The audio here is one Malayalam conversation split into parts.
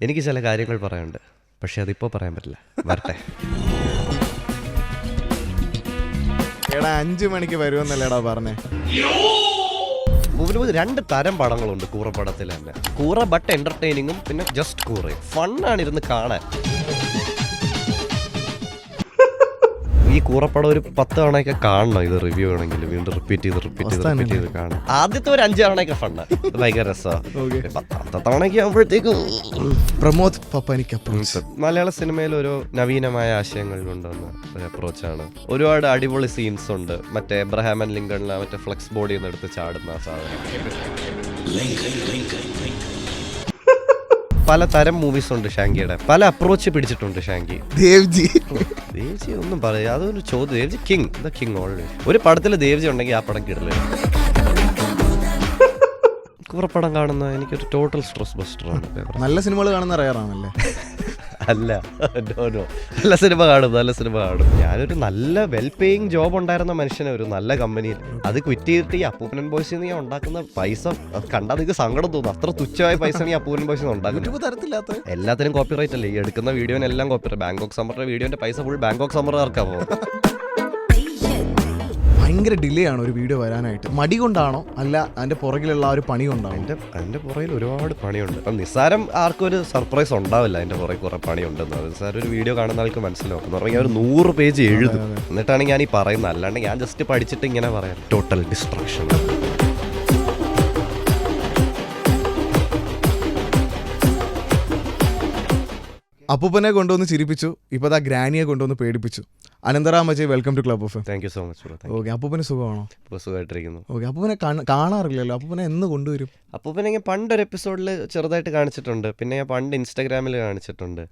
എനിക്ക് ചില കാര്യങ്ങൾ പറയാനുണ്ട്, പക്ഷെ അതിപ്പോൾ പറയാൻ പറ്റില്ല. വരട്ടെ. എടാ 5 മണിക്ക് വരുമെന്നല്ലേടാ പറഞ്ഞേ. മൂവിന് 2 തരം പടങ്ങളുണ്ട് കൂറ പടത്തിൽ തന്നെ. കൂറ ബട്ട് എന്റർടൈനിങ്ങും പിന്നെ ജസ്റ്റ് കൂറയും. ഫണ്ണാണ് ഇരുന്ന് കാണാൻ. ഈ കൂറപ്പടം ഒരു 10 തവണയൊക്കെ കാണണം. ഇത് റിവ്യൂ ആണെങ്കിൽ വീണ്ടും റിപ്പീറ്റ് ചെയ്ത് കാണാം. ആദ്യത്തെ ഒരു 5 തവണയൊക്കെ ഫണ്ണ, ഭയങ്കര രസമാണ്. 10ാമത്തെ തവണയൊക്കെ ആകുമ്പോഴത്തേക്കും പ്രമോദ് പപ്പാനിക്ക് മലയാള സിനിമയിൽ ഒരു നവീനമായ ആശയങ്ങൾ കൊണ്ടുവന്ന ഒരു അപ്രോച്ചാണ്. ഒരുപാട് അടിപൊളി സീൻസ് ഉണ്ട്. മറ്റേ എബ്രഹാം ലിങ്കണിലെ മറ്റേ ഫ്ലെക്സ് ബോഡിയിൽ നിന്ന് എടുത്ത് ചാടുന്ന ആ സാധനം. പല തരം മൂവീസ് ഉണ്ട് ഷാങ്കിയുടെ. പല അപ്രോച്ച് പിടിച്ചിട്ടുണ്ട് ഷാങ്കി. ദേവ്ജി ഒന്നും പറയാ, അതൊരു ചോദ്യം. Devji king, the king always. ഒരു പടത്തിൽ ദേവ്ജി ഉണ്ടെങ്കിൽ ആ പടം കിടലേ. കൂറപ്പടം കാണുന്ന എനിക്കൊരു ടോട്ടൽ സ്ട്രെസ് ബസ്റ്ററാണ്. നല്ല സിനിമകൾ കാണുന്ന റയറാണല്ലേ? അല്ല, നല്ല സിനിമ കാണും. ഞാനൊരു നല്ല വെൽ പേയിങ് ജോബ് ഉണ്ടായിരുന്ന മനുഷ്യനെ ഒരു നല്ല കമ്പനിയിൽ അത് ക്വിറ്റ് ചെയ്തിട്ട് ഈ അപ്പൂപ്പൻ ബോയ്സിൽ നിന്ന് ഞാൻ ഉണ്ടാക്കുന്ന പൈസ കണ്ടാൽ നിങ്ങൾക്ക് സങ്കടം തോന്നും. അത്ര തുച്ഛമായ പൈസ ഈ അപ്പൂപ്പൻ ബോയ്സിൽ നിന്ന് ഉണ്ടാക്കുന്നത്. എല്ലാത്തിനും കോപ്പിറൈറ്റ് അല്ലേ? ഈ എടുക്കുന്ന വീഡിയോനെല്ലാം കോപ്പിറൈറ്റ്. ബാങ്കോക്ക് സമ്മറിന്റെ വീഡിയോന്റെ പൈസ ഫുൾ ബാങ്കോക്ക് സമ്മറുകാർക്കാ പോകും. ഭയങ്കര ഡിലേ ആണ് ഒരു വീഡിയോ വരാനായിട്ട്. മടി കൊണ്ടാണോ അല്ല അതിന്റെ പുറകിലുള്ള ആ ഒരു പണി കൊണ്ടാണോ? അതിന്റെ പുറകിൽ ഒരുപാട് പണിയുണ്ട്. അപ്പം നിസ്സാരം ആർക്കും ഒരു സർപ്രൈസ് ഉണ്ടാവില്ല അതിന്റെ പുറകെ കുറെ പണിയുണ്ടെന്ന്. നിസ്സാരം ഒരു വീഡിയോ കാണുന്ന ആൾക്ക് മനസ്സിലാവും. എന്ന് പറഞ്ഞാൽ ഒരു 100 പേജ് എഴുതും. എന്നിട്ടാണ് ഞാൻ ഈ പറയുന്നത്. അല്ലാണ്ട് ഞാൻ ജസ്റ്റ് പഠിച്ചിട്ട് ഇങ്ങനെ പറയാം. Total distraction. അപ്പൂപ്പനെ കൊണ്ടുവന്ന് ചിരിപ്പിച്ചു, ഇപ്പോൾ ആ ഗ്രാനിയെ കൊണ്ടുവന്ന് പേടിപ്പിച്ചു. Anantharam Ajay, welcome to club of. Thank you so much. Okay, അപ്പൂപ്പന് സുഖമാണോ? സുഖമായിട്ടിരിക്കുന്നു. ഓക്കെ, അപ്പൂപ്പനെ കാണാറില്ലല്ലോ. അപ്പൂപ്പനെ എന്ന് കൊണ്ടുവരും? അപ്പൂപ്പനെ ഞാൻ പണ്ടൊരു എപ്പിസോഡിൽ ചെറുതായിട്ട് കാണിച്ചിട്ടുണ്ട്. പിന്നെ ഞാൻ പണ്ട് ഇൻസ്റ്റാഗ്രാമിൽ കാണിച്ചിട്ടുണ്ട്.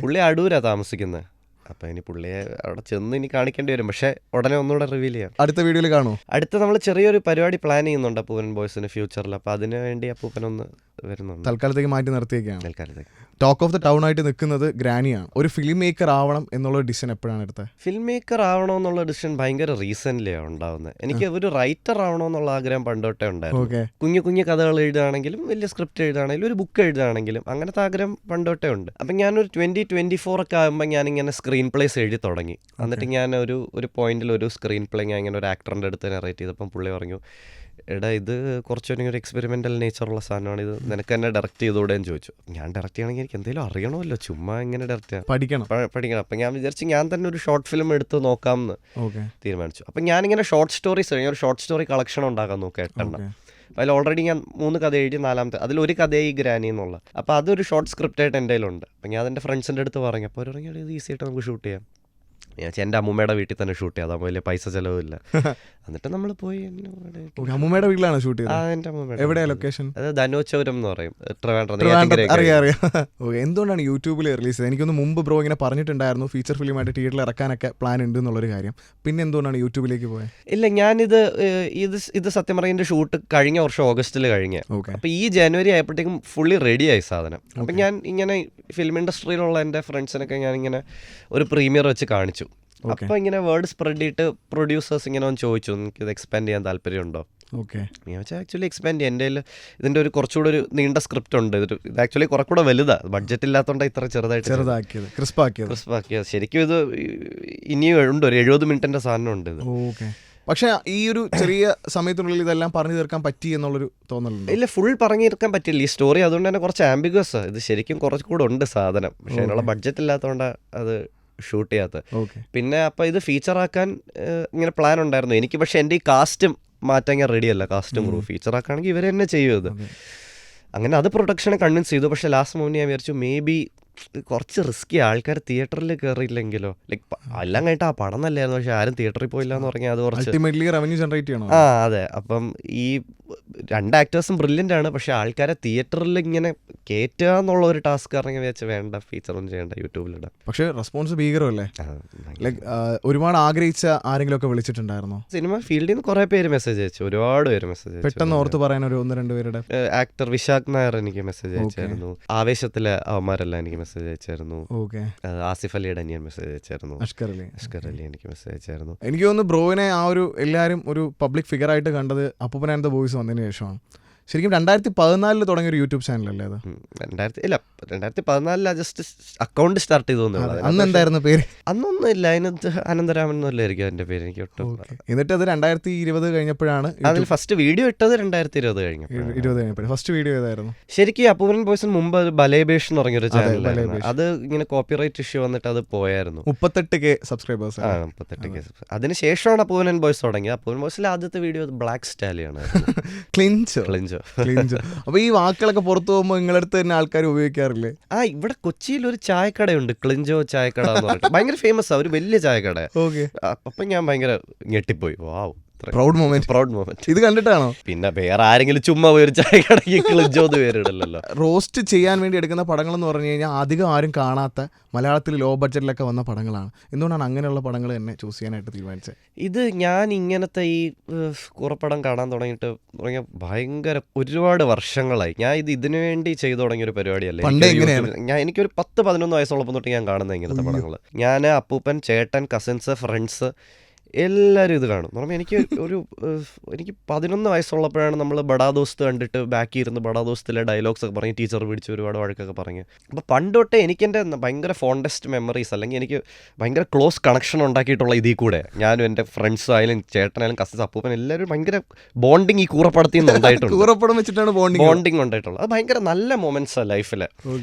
പുള്ളി അടൂരാ താമസിക്കുന്നത്. അപ്പം ഇനി പുള്ളിയെ അവിടെ ചെന്ന് ഇനി കാണിക്കേണ്ടി വരും. പക്ഷേ ഉടനെ ഒന്നുകൂടെ റിവീൽ ചെയ്യാം. അടുത്ത വീഡിയോയിൽ കാണുമോ? അടുത്ത നമ്മൾ ചെറിയൊരു പരിപാടി പ്ലാൻ ചെയ്യുന്നുണ്ട് അപ്പൂപ്പൻ ബോയ്സിന് ഫ്യൂച്ചറിൽ. അപ്പോൾ അതിന് വേണ്ടി അപ്പൂപ്പനൊന്ന് വരുന്നുണ്ട്. തൽക്കാലത്തേക്ക് മാറ്റി നിർത്തിയൊക്കെയാണ്. തൽക്കാലത്തേക്ക് ടോക്ക് ഓഫ് ദ ടൗൺ ആയിട്ട് നിൽക്കുന്നത് ഗ്രാനിയാണ്. ഒരു ഫിലിം മേക്കർ ആവണം എന്നുള്ള ഡിസിഷൻ എപ്പോഴാണ് എടുത്തത്? ഫിലിം മേക്കർ ആവണമെന്നുള്ള ഡിസിഷൻ ഭയങ്കര റീസെൻ്റ്ലിയാണ് ഉണ്ടാവുന്നത്. എനിക്ക് ഒരു റൈറ്റർ ആവണമെന്നുള്ള ആഗ്രഹം പണ്ടോട്ടേ ഉണ്ടായിരുന്നു. കുഞ്ഞു കഥകൾ എഴുതുകയാണെങ്കിലും വലിയ സ്ക്രിപ്റ്റ് എഴുതുകയാണെങ്കിലും ഒരു ബുക്ക് എഴുതുകയാണെങ്കിലും അങ്ങനത്തെ ആഗ്രഹം പണ്ടോട്ടേ ഉണ്ട്. അപ്പം ഞാനൊരു 2024 ഒക്കെ ആകുമ്പോൾ ഞാനിങ്ങനെ സ്ക്രീൻ പ്ലേസ് എഴുതി തുടങ്ങി. എന്നിട്ട് ഞാൻ ഒരു പോയിന്റിൽ ഒരു സ്ക്രീൻ പ്ലേ ഞാൻ ഇങ്ങനെ ഒരു ആക്ടറിൻ്റെ അടുത്ത് നറേറ്റ് ചെയ്തപ്പം പുള്ളി പറഞ്ഞു, എടാ ഇത് കുറച്ചുകൂടി ഒരു എക്സ്പെരിമെൻ്റൽ നേച്ചറുള്ള സാധനമാണ്, ഇത് നിനക്ക് തന്നെ ഡയറക്റ്റ് ചെയ്തോടെ എന്ന് ചോദിച്ചു. ഞാൻ ഡയറക്റ്റ് ചെയ്യണമെങ്കിൽ എനിക്ക് എന്തെങ്കിലും അറിയണമല്ലോ, ചുമ്മാ ഇങ്ങനെ ഡയറക്റ്റ് ചെയ്യാം, പഠിക്കണം. അപ്പം ഞാൻ വിചാരിച്ചു ഞാൻ തന്നെ ഒരു ഷോർട്ട് ഫിലിം എടുത്ത് നോക്കാമെന്ന് തീരുമാനിച്ചു. അപ്പം ഞാനിങ്ങനെ ഷോർട്ട് സ്റ്റോറീസ് ഒരു ഷോർട്ട് സ്റ്റോറി കളക്ഷൻ ഉണ്ടാക്കാൻ നോക്കാം 8 എണ്ണം. അതിൽ ഓൾറെഡി ഞാൻ 3 കഥ എഴുതി, 4ാമത്തെ അതിലൊരു കഥയായി ഗ്രാനി എന്നുള്ള. അപ്പോൾ അതൊരു ഷോർട്ട് സ്ക്രിപ്റ്റായിട്ട് എൻ്റെ കയ്യിലുണ്ട്. അപ്പം ഞാൻ എൻ്റെ ഫ്രണ്ട്സിൻ്റെ അടുത്ത് പറഞ്ഞു. അപ്പോൾ അവർ പറഞ്ഞു ഇത് ഈസി ആയിട്ട് നമുക്ക് ഷൂട്ട് ചെയ്യാം. ഞാൻ എൻ്റെ അമ്മൂമ്മയുടെ വീട്ടിൽ തന്നെ ഷൂട്ട് ചെയ്യാം, അതാകുമ്പോൾ വലിയ പൈസ ചിലവില്ല. എന്നിട്ട് നമ്മൾ പോയി അമ്മൂമ്മയുടെ വീട്ടിലാണ് ഷൂട്ട് ചെയ്തത്? എൻ്റെ അമ്മൂമ്മയുടെ. എവിടെയാണ് ലൊക്കേഷൻ? അത് ധനോച്ചപുരം എന്ന് പറയും, ട്രിവാൻഡ്രം. അറിയാം. എന്തുകൊണ്ടാണ് യൂട്യൂബിൽ റിലീസ് ചെയ്തത്? എനിക്കൊന്ന് മുമ്പ് ബ്രോ ഇങ്ങനെ പറഞ്ഞിട്ടുണ്ടായിരുന്നു ഫീച്ചർ ഫിലിമായിട്ട് തിയേറ്ററിൽ ഇറക്കാനൊക്കെ പ്ലാൻ ഉണ്ട് എന്നുള്ളൊരു കാര്യം. പിന്നെ എന്തുകൊണ്ടാണ് യൂട്യൂബിലേക്ക് പോയത്? ഇല്ല, ഇത് സത്യം പറഞ്ഞ എൻ്റെ ഷൂട്ട് കഴിഞ്ഞ വർഷം ഓഗസ്റ്റിൽ കഴിഞ്ഞ. അപ്പോൾ ഈ ജനുവരി ആയപ്പോഴത്തേക്കും ഫുള്ളി റെഡിയായി സാധനം. അപ്പം ഞാൻ ഇങ്ങനെ ഫിലിം ഇൻഡസ്ട്രിയിലുള്ള എൻ്റെ ഫ്രണ്ട്സിനൊക്കെ ഞാനിങ്ങനെ ഒരു പ്രീമിയർ വെച്ച് കാണിച്ചു. അപ്പോൾ ഇങ്ങനെ വേർഡ് സ്പ്രെഡ് ചെയ്തിട്ട് പ്രൊഡ്യൂസേഴ്സ് ഇങ്ങനെ ഒന്ന് ചോദിച്ചു, നിങ്ങൾക്ക് ഇത് എക്സ്പാൻഡ് ചെയ്യാൻ താല്പര്യമുണ്ടോ? ഞാൻ വെച്ചാൽ ആക്ച്വലി എക്സ്പാൻഡ് ചെയ്യാം. എൻ്റെ ഇതിൻ്റെ ഒരു കുറച്ചുകൂടെ ഒരു നീണ്ട സ്ക്രിപ്റ്റ് ഉണ്ട്. ഇത് ആക്ച്വലി കുറെ കൂടെ വലുതാണ്, ബഡ്ജറ്റ് ഇല്ലാത്തതുകൊണ്ടാണ് ഇത്ര ചെറുതാക്കിയത്, ക്രിസ്പാക്കിയത്. ശരിക്കും ഇത് ഇനിയും ഉണ്ട്, ഒരു 70 മിനിറ്റിൻ്റെ സാധനം ഉണ്ട് ഇത്. പക്ഷേ ഈ ഒരു ചെറിയ സമയത്തിനുള്ളിൽ ഇതെല്ലാം പറഞ്ഞു തീർക്കാൻ പറ്റി എന്നുള്ളൊരു തോന്നലുണ്ട്? ഇല്ല, ഫുൾ പറഞ്ഞു തീർക്കാൻ പറ്റില്ല ഈ സ്റ്റോറി. അതുകൊണ്ട് തന്നെ കുറച്ച് ആംബിഗ്വസ്. ഇത് ശരിക്കും കുറച്ചുകൂടെ ഉണ്ട് സാധനം, പക്ഷേ അതിനുള്ള ബഡ്ജറ്റ് ഇല്ലാത്തതുകൊണ്ടാണ് അത് ഷൂട്ട് ചെയ്യാത്തത്. പിന്നെ അപ്പോൾ ഇത് ഫീച്ചറാക്കാൻ ഇങ്ങനെ പ്ലാൻ ഉണ്ടായിരുന്നു എനിക്ക്. പക്ഷേ എൻ്റെ ഈ കാസ്റ്റും മാറ്റാൻ ഞാൻ റെഡിയല്ല. കാസ്റ്റും ക്രൂ ഫീച്ചറാക്കുകയാണെങ്കിൽ ഇവർ തന്നെ ചെയ്യും ഇത്. അങ്ങനെ അത് പ്രൊഡക്ഷനെ കൺവിൻസ് ചെയ്തു. പക്ഷേ ലാസ്റ്റ് മൂന്ന് ഞാൻ വിചാരിച്ചു മേ ബി കുറച്ച് റിസ്കി, ആൾക്കാർ തിയേറ്ററിൽ കയറിയില്ലെങ്കിലോ. ലൈക്ക് എല്ലാം കഴിഞ്ഞിട്ട് ആ പടം നല്ലായിരുന്നു, പക്ഷെ ആരും തിയേറ്ററിൽ പോയില്ല എന്ന് പറഞ്ഞാൽ അത് കുറച്ച് റവന്യൂ ജനറേറ്റ് ചെയ്യണം. അതെ. അപ്പം ഈ 2 ആക്ടേഴ്സും ബ്രില്യൻ്റ് ആണ്, പക്ഷെ ആൾക്കാരെ തിയേറ്ററിൽ ഇങ്ങനെ കയറ്റുക എന്നുള്ള ഒരു ടാസ്ക് ഇറങ്ങി വെച്ച് വേണ്ട, ഫീച്ചറൊന്നും ചെയ്യേണ്ട, യൂട്യൂബിലിടാം. പക്ഷേ റെസ്പോൺസ് ഭീകരമല്ലേ? ലൈക്ക് ഒരുപാട് ആഗ്രഹിച്ച ആരെങ്കിലും ഒക്കെ വിളിച്ചിട്ടുണ്ടായിരുന്നോ? സിനിമ ഫീൽഡിൽ നിന്ന് കുറേ പേര് മെസ്സേജ് അയച്ചു, ഒരുപാട് പേര് മെസ്സേജ് അയച്ചു. പെട്ടെന്ന് ഓർത്ത് പറയാൻ ഒരു 1-2 പേരുടെ. ആക്ടർ വിശാഖ് നായർ എനിക്ക് മെസ്സേജ് അയച്ചായിരുന്നു. ആവേശത്തിലെ അവന്മാരെല്ലാം എനിക്ക് മെസ്സേജ് അയച്ചായിരുന്നു. ആസിഫ് അലിയുടെ അനിയൻ മെസ്സേജ് അയച്ചായിരുന്നു. അഷ്കർ അലി എനിക്ക് മെസ്സേജ് അയച്ചായിരുന്നു. എനിക്ക് തോന്നുന്നു ബ്രോവിനെ ആ ഒരു എല്ലാവരും ഒരു പബ്ലിക് ഫിഗർ ആയിട്ട് കണ്ടത് അപ്പൂപ്പൻ ആൻഡ് ദ ബോയ്സ് വന്നതിന് ശേഷമാണ്. ശരിക്കും 2014 തുടങ്ങിയ ഒരു യൂട്യൂബ് ചാനലല്ലേ അത്? 2014 ജസ്റ്റ് അക്കൗണ്ട് സ്റ്റാർട്ട് ചെയ്തു. അന്ന് എന്തായിരുന്നു പേര്? അന്നൊന്നും ഇല്ല, അതിനകത്ത് അനന്തരാമൻ എന്നല്ലായിരിക്കും എൻ്റെ പേര്, എനിക്ക് ഒട്ടും. എന്നിട്ട് അത് 2020 കഴിഞ്ഞപ്പോഴാണ് അതിൽ ഫസ്റ്റ് വീഡിയോ ഇട്ടത് 2020 കഴിഞ്ഞപ്പോൾ. ഫസ്റ്റ് വീഡിയോ ഏതായിരുന്നു? ശരിക്കും അപ്പൂപ്പൻ ബോയ്സിന് മുമ്പ് ബലേബേഷ് എന്ന് പറഞ്ഞൊരു ചാനലായിരുന്നു. അത് ഇങ്ങനെ കോപ്പിറൈറ്റ് ഇഷ്യൂ വന്നിട്ട് അത് പോയായിരുന്നു. 38K subscribers. 38K. അതിനുശേഷമാണ് അപ്പൂപ്പൻ ബോയ്സ് തുടങ്ങിയത്. അപ്പൂപ്പൻ ബോയ്സിലെ ആദ്യത്തെ വീഡിയോ ബ്ലാക്ക് സ്റ്റാലിയാണ്. ക്ലിഞ്ചോ. അപ്പൊ ഈ വാക്കുകളൊക്കെ പുറത്തു പോകുമ്പോൾ നിങ്ങളുടെ അടുത്ത് തന്നെ ആൾക്കാർ ഉപയോഗിക്കാറില്ലേ? ഇവിടെ കൊച്ചിയിൽ ഒരു ചായക്കടയുണ്ട്, ക്ലിഞ്ചോ ചായക്കട എന്ന് പറഞ്ഞിട്ട്. ഭയങ്കര ഫേമസ് ആ, ഒരു വലിയ ചായക്കട. അപ്പൊ ഞാൻ ഭയങ്കര ഞെട്ടിപ്പോയി. വാവ്, പ്രൗഡ് മൊമെന്റ്. ഇത് കണ്ടിട്ടാണോ? പിന്നെ വേറെ ആരെങ്കിലും ചുമ്മാ പോയി ഒരു ചായക്കടയ്ക്ക് ക്ലിഞ്ചോ എന്ന് പേരിടല്ലോ. റോസ്റ്റ് ചെയ്യാൻ വേണ്ടി എടുക്കുന്ന പടങ്ങൾ എന്ന് പറഞ്ഞു കഴിഞ്ഞാൽ അധികം ആരും കാണാത്ത, മലയാളത്തിൽ ലോ ബഡ്ജറ്റിലൊക്കെ വന്ന പടങ്ങളാണ്. എന്തുകൊണ്ടാണ് അങ്ങനെയുള്ള പടങ്ങൾ തന്നെ ചൂസ് ചെയ്യാനായിട്ട് തീരുമാനിച്ചത്? ഇത് ഞാൻ ഇങ്ങനത്തെ ഈ കൂറപ്പടം കാണാൻ തുടങ്ങിയിട്ട് ഭയങ്കര ഒരുപാട് വർഷങ്ങളായി. ഞാൻ ഇതിനു വേണ്ടി ചെയ്തു തുടങ്ങിയൊരു പരിപാടിയല്ല. എനിക്കൊരു 10-11 വയസ്സുള്ളപ്പോൾ തൊട്ട് ഞാൻ കാണുന്നത് ഇങ്ങനത്തെ പടങ്ങൾ. ഞാൻ അപ്പൂപ്പൻ, ചേട്ടൻ, കസിൻസ്, ഫ്രണ്ട്സ് എല്ലാവരും ഇത് കാണും എന്ന് പറയുമ്പോൾ എനിക്ക് 11 വയസ്സുള്ളപ്പോഴാണ് നമ്മൾ ബഡാ ദോസ്ത് കണ്ടിട്ട് ബാക്കി ഇരുന്ന് ബഡാ ദോസ്തിലെ ഡയലോഗ്സ് ഒക്കെ പറഞ്ഞ് ടീച്ചർ പിടിച്ച് ഒരുപാട് വഴക്കൊക്കെ പറഞ്ഞു. അപ്പോൾ പണ്ട് തൊട്ടേ എനിക്കെൻ്റെ ഭയങ്കര ഫോണ്ടസ്റ്റ് മെമ്മറീസ്, അല്ലെങ്കിൽ എനിക്ക് ഭയങ്കര ക്ലോസ് കണക്ഷൻ ഉണ്ടാക്കിയിട്ടുള്ള ഇതിൽ കൂടെ ഞാനും എൻ്റെ ഫ്രണ്ട്സും ആയാലും ചേട്ടനായാലും കസിൻസ് അപ്പൂപ്പൻ എല്ലാവരും ഭയങ്കര ബോണ്ടിങ് ഈ കൂറപ്പടത്തിൽ നിന്ന് ഉണ്ടായിട്ടുണ്ട്. കൂറപ്പടം വെച്ചിട്ടാണ് ബോണ്ടിങ് ഉണ്ടായിട്ടുള്ളത്. അത് ഭയങ്കര നല്ല മൊമെന്റ്സാണ് ലൈഫിൽ.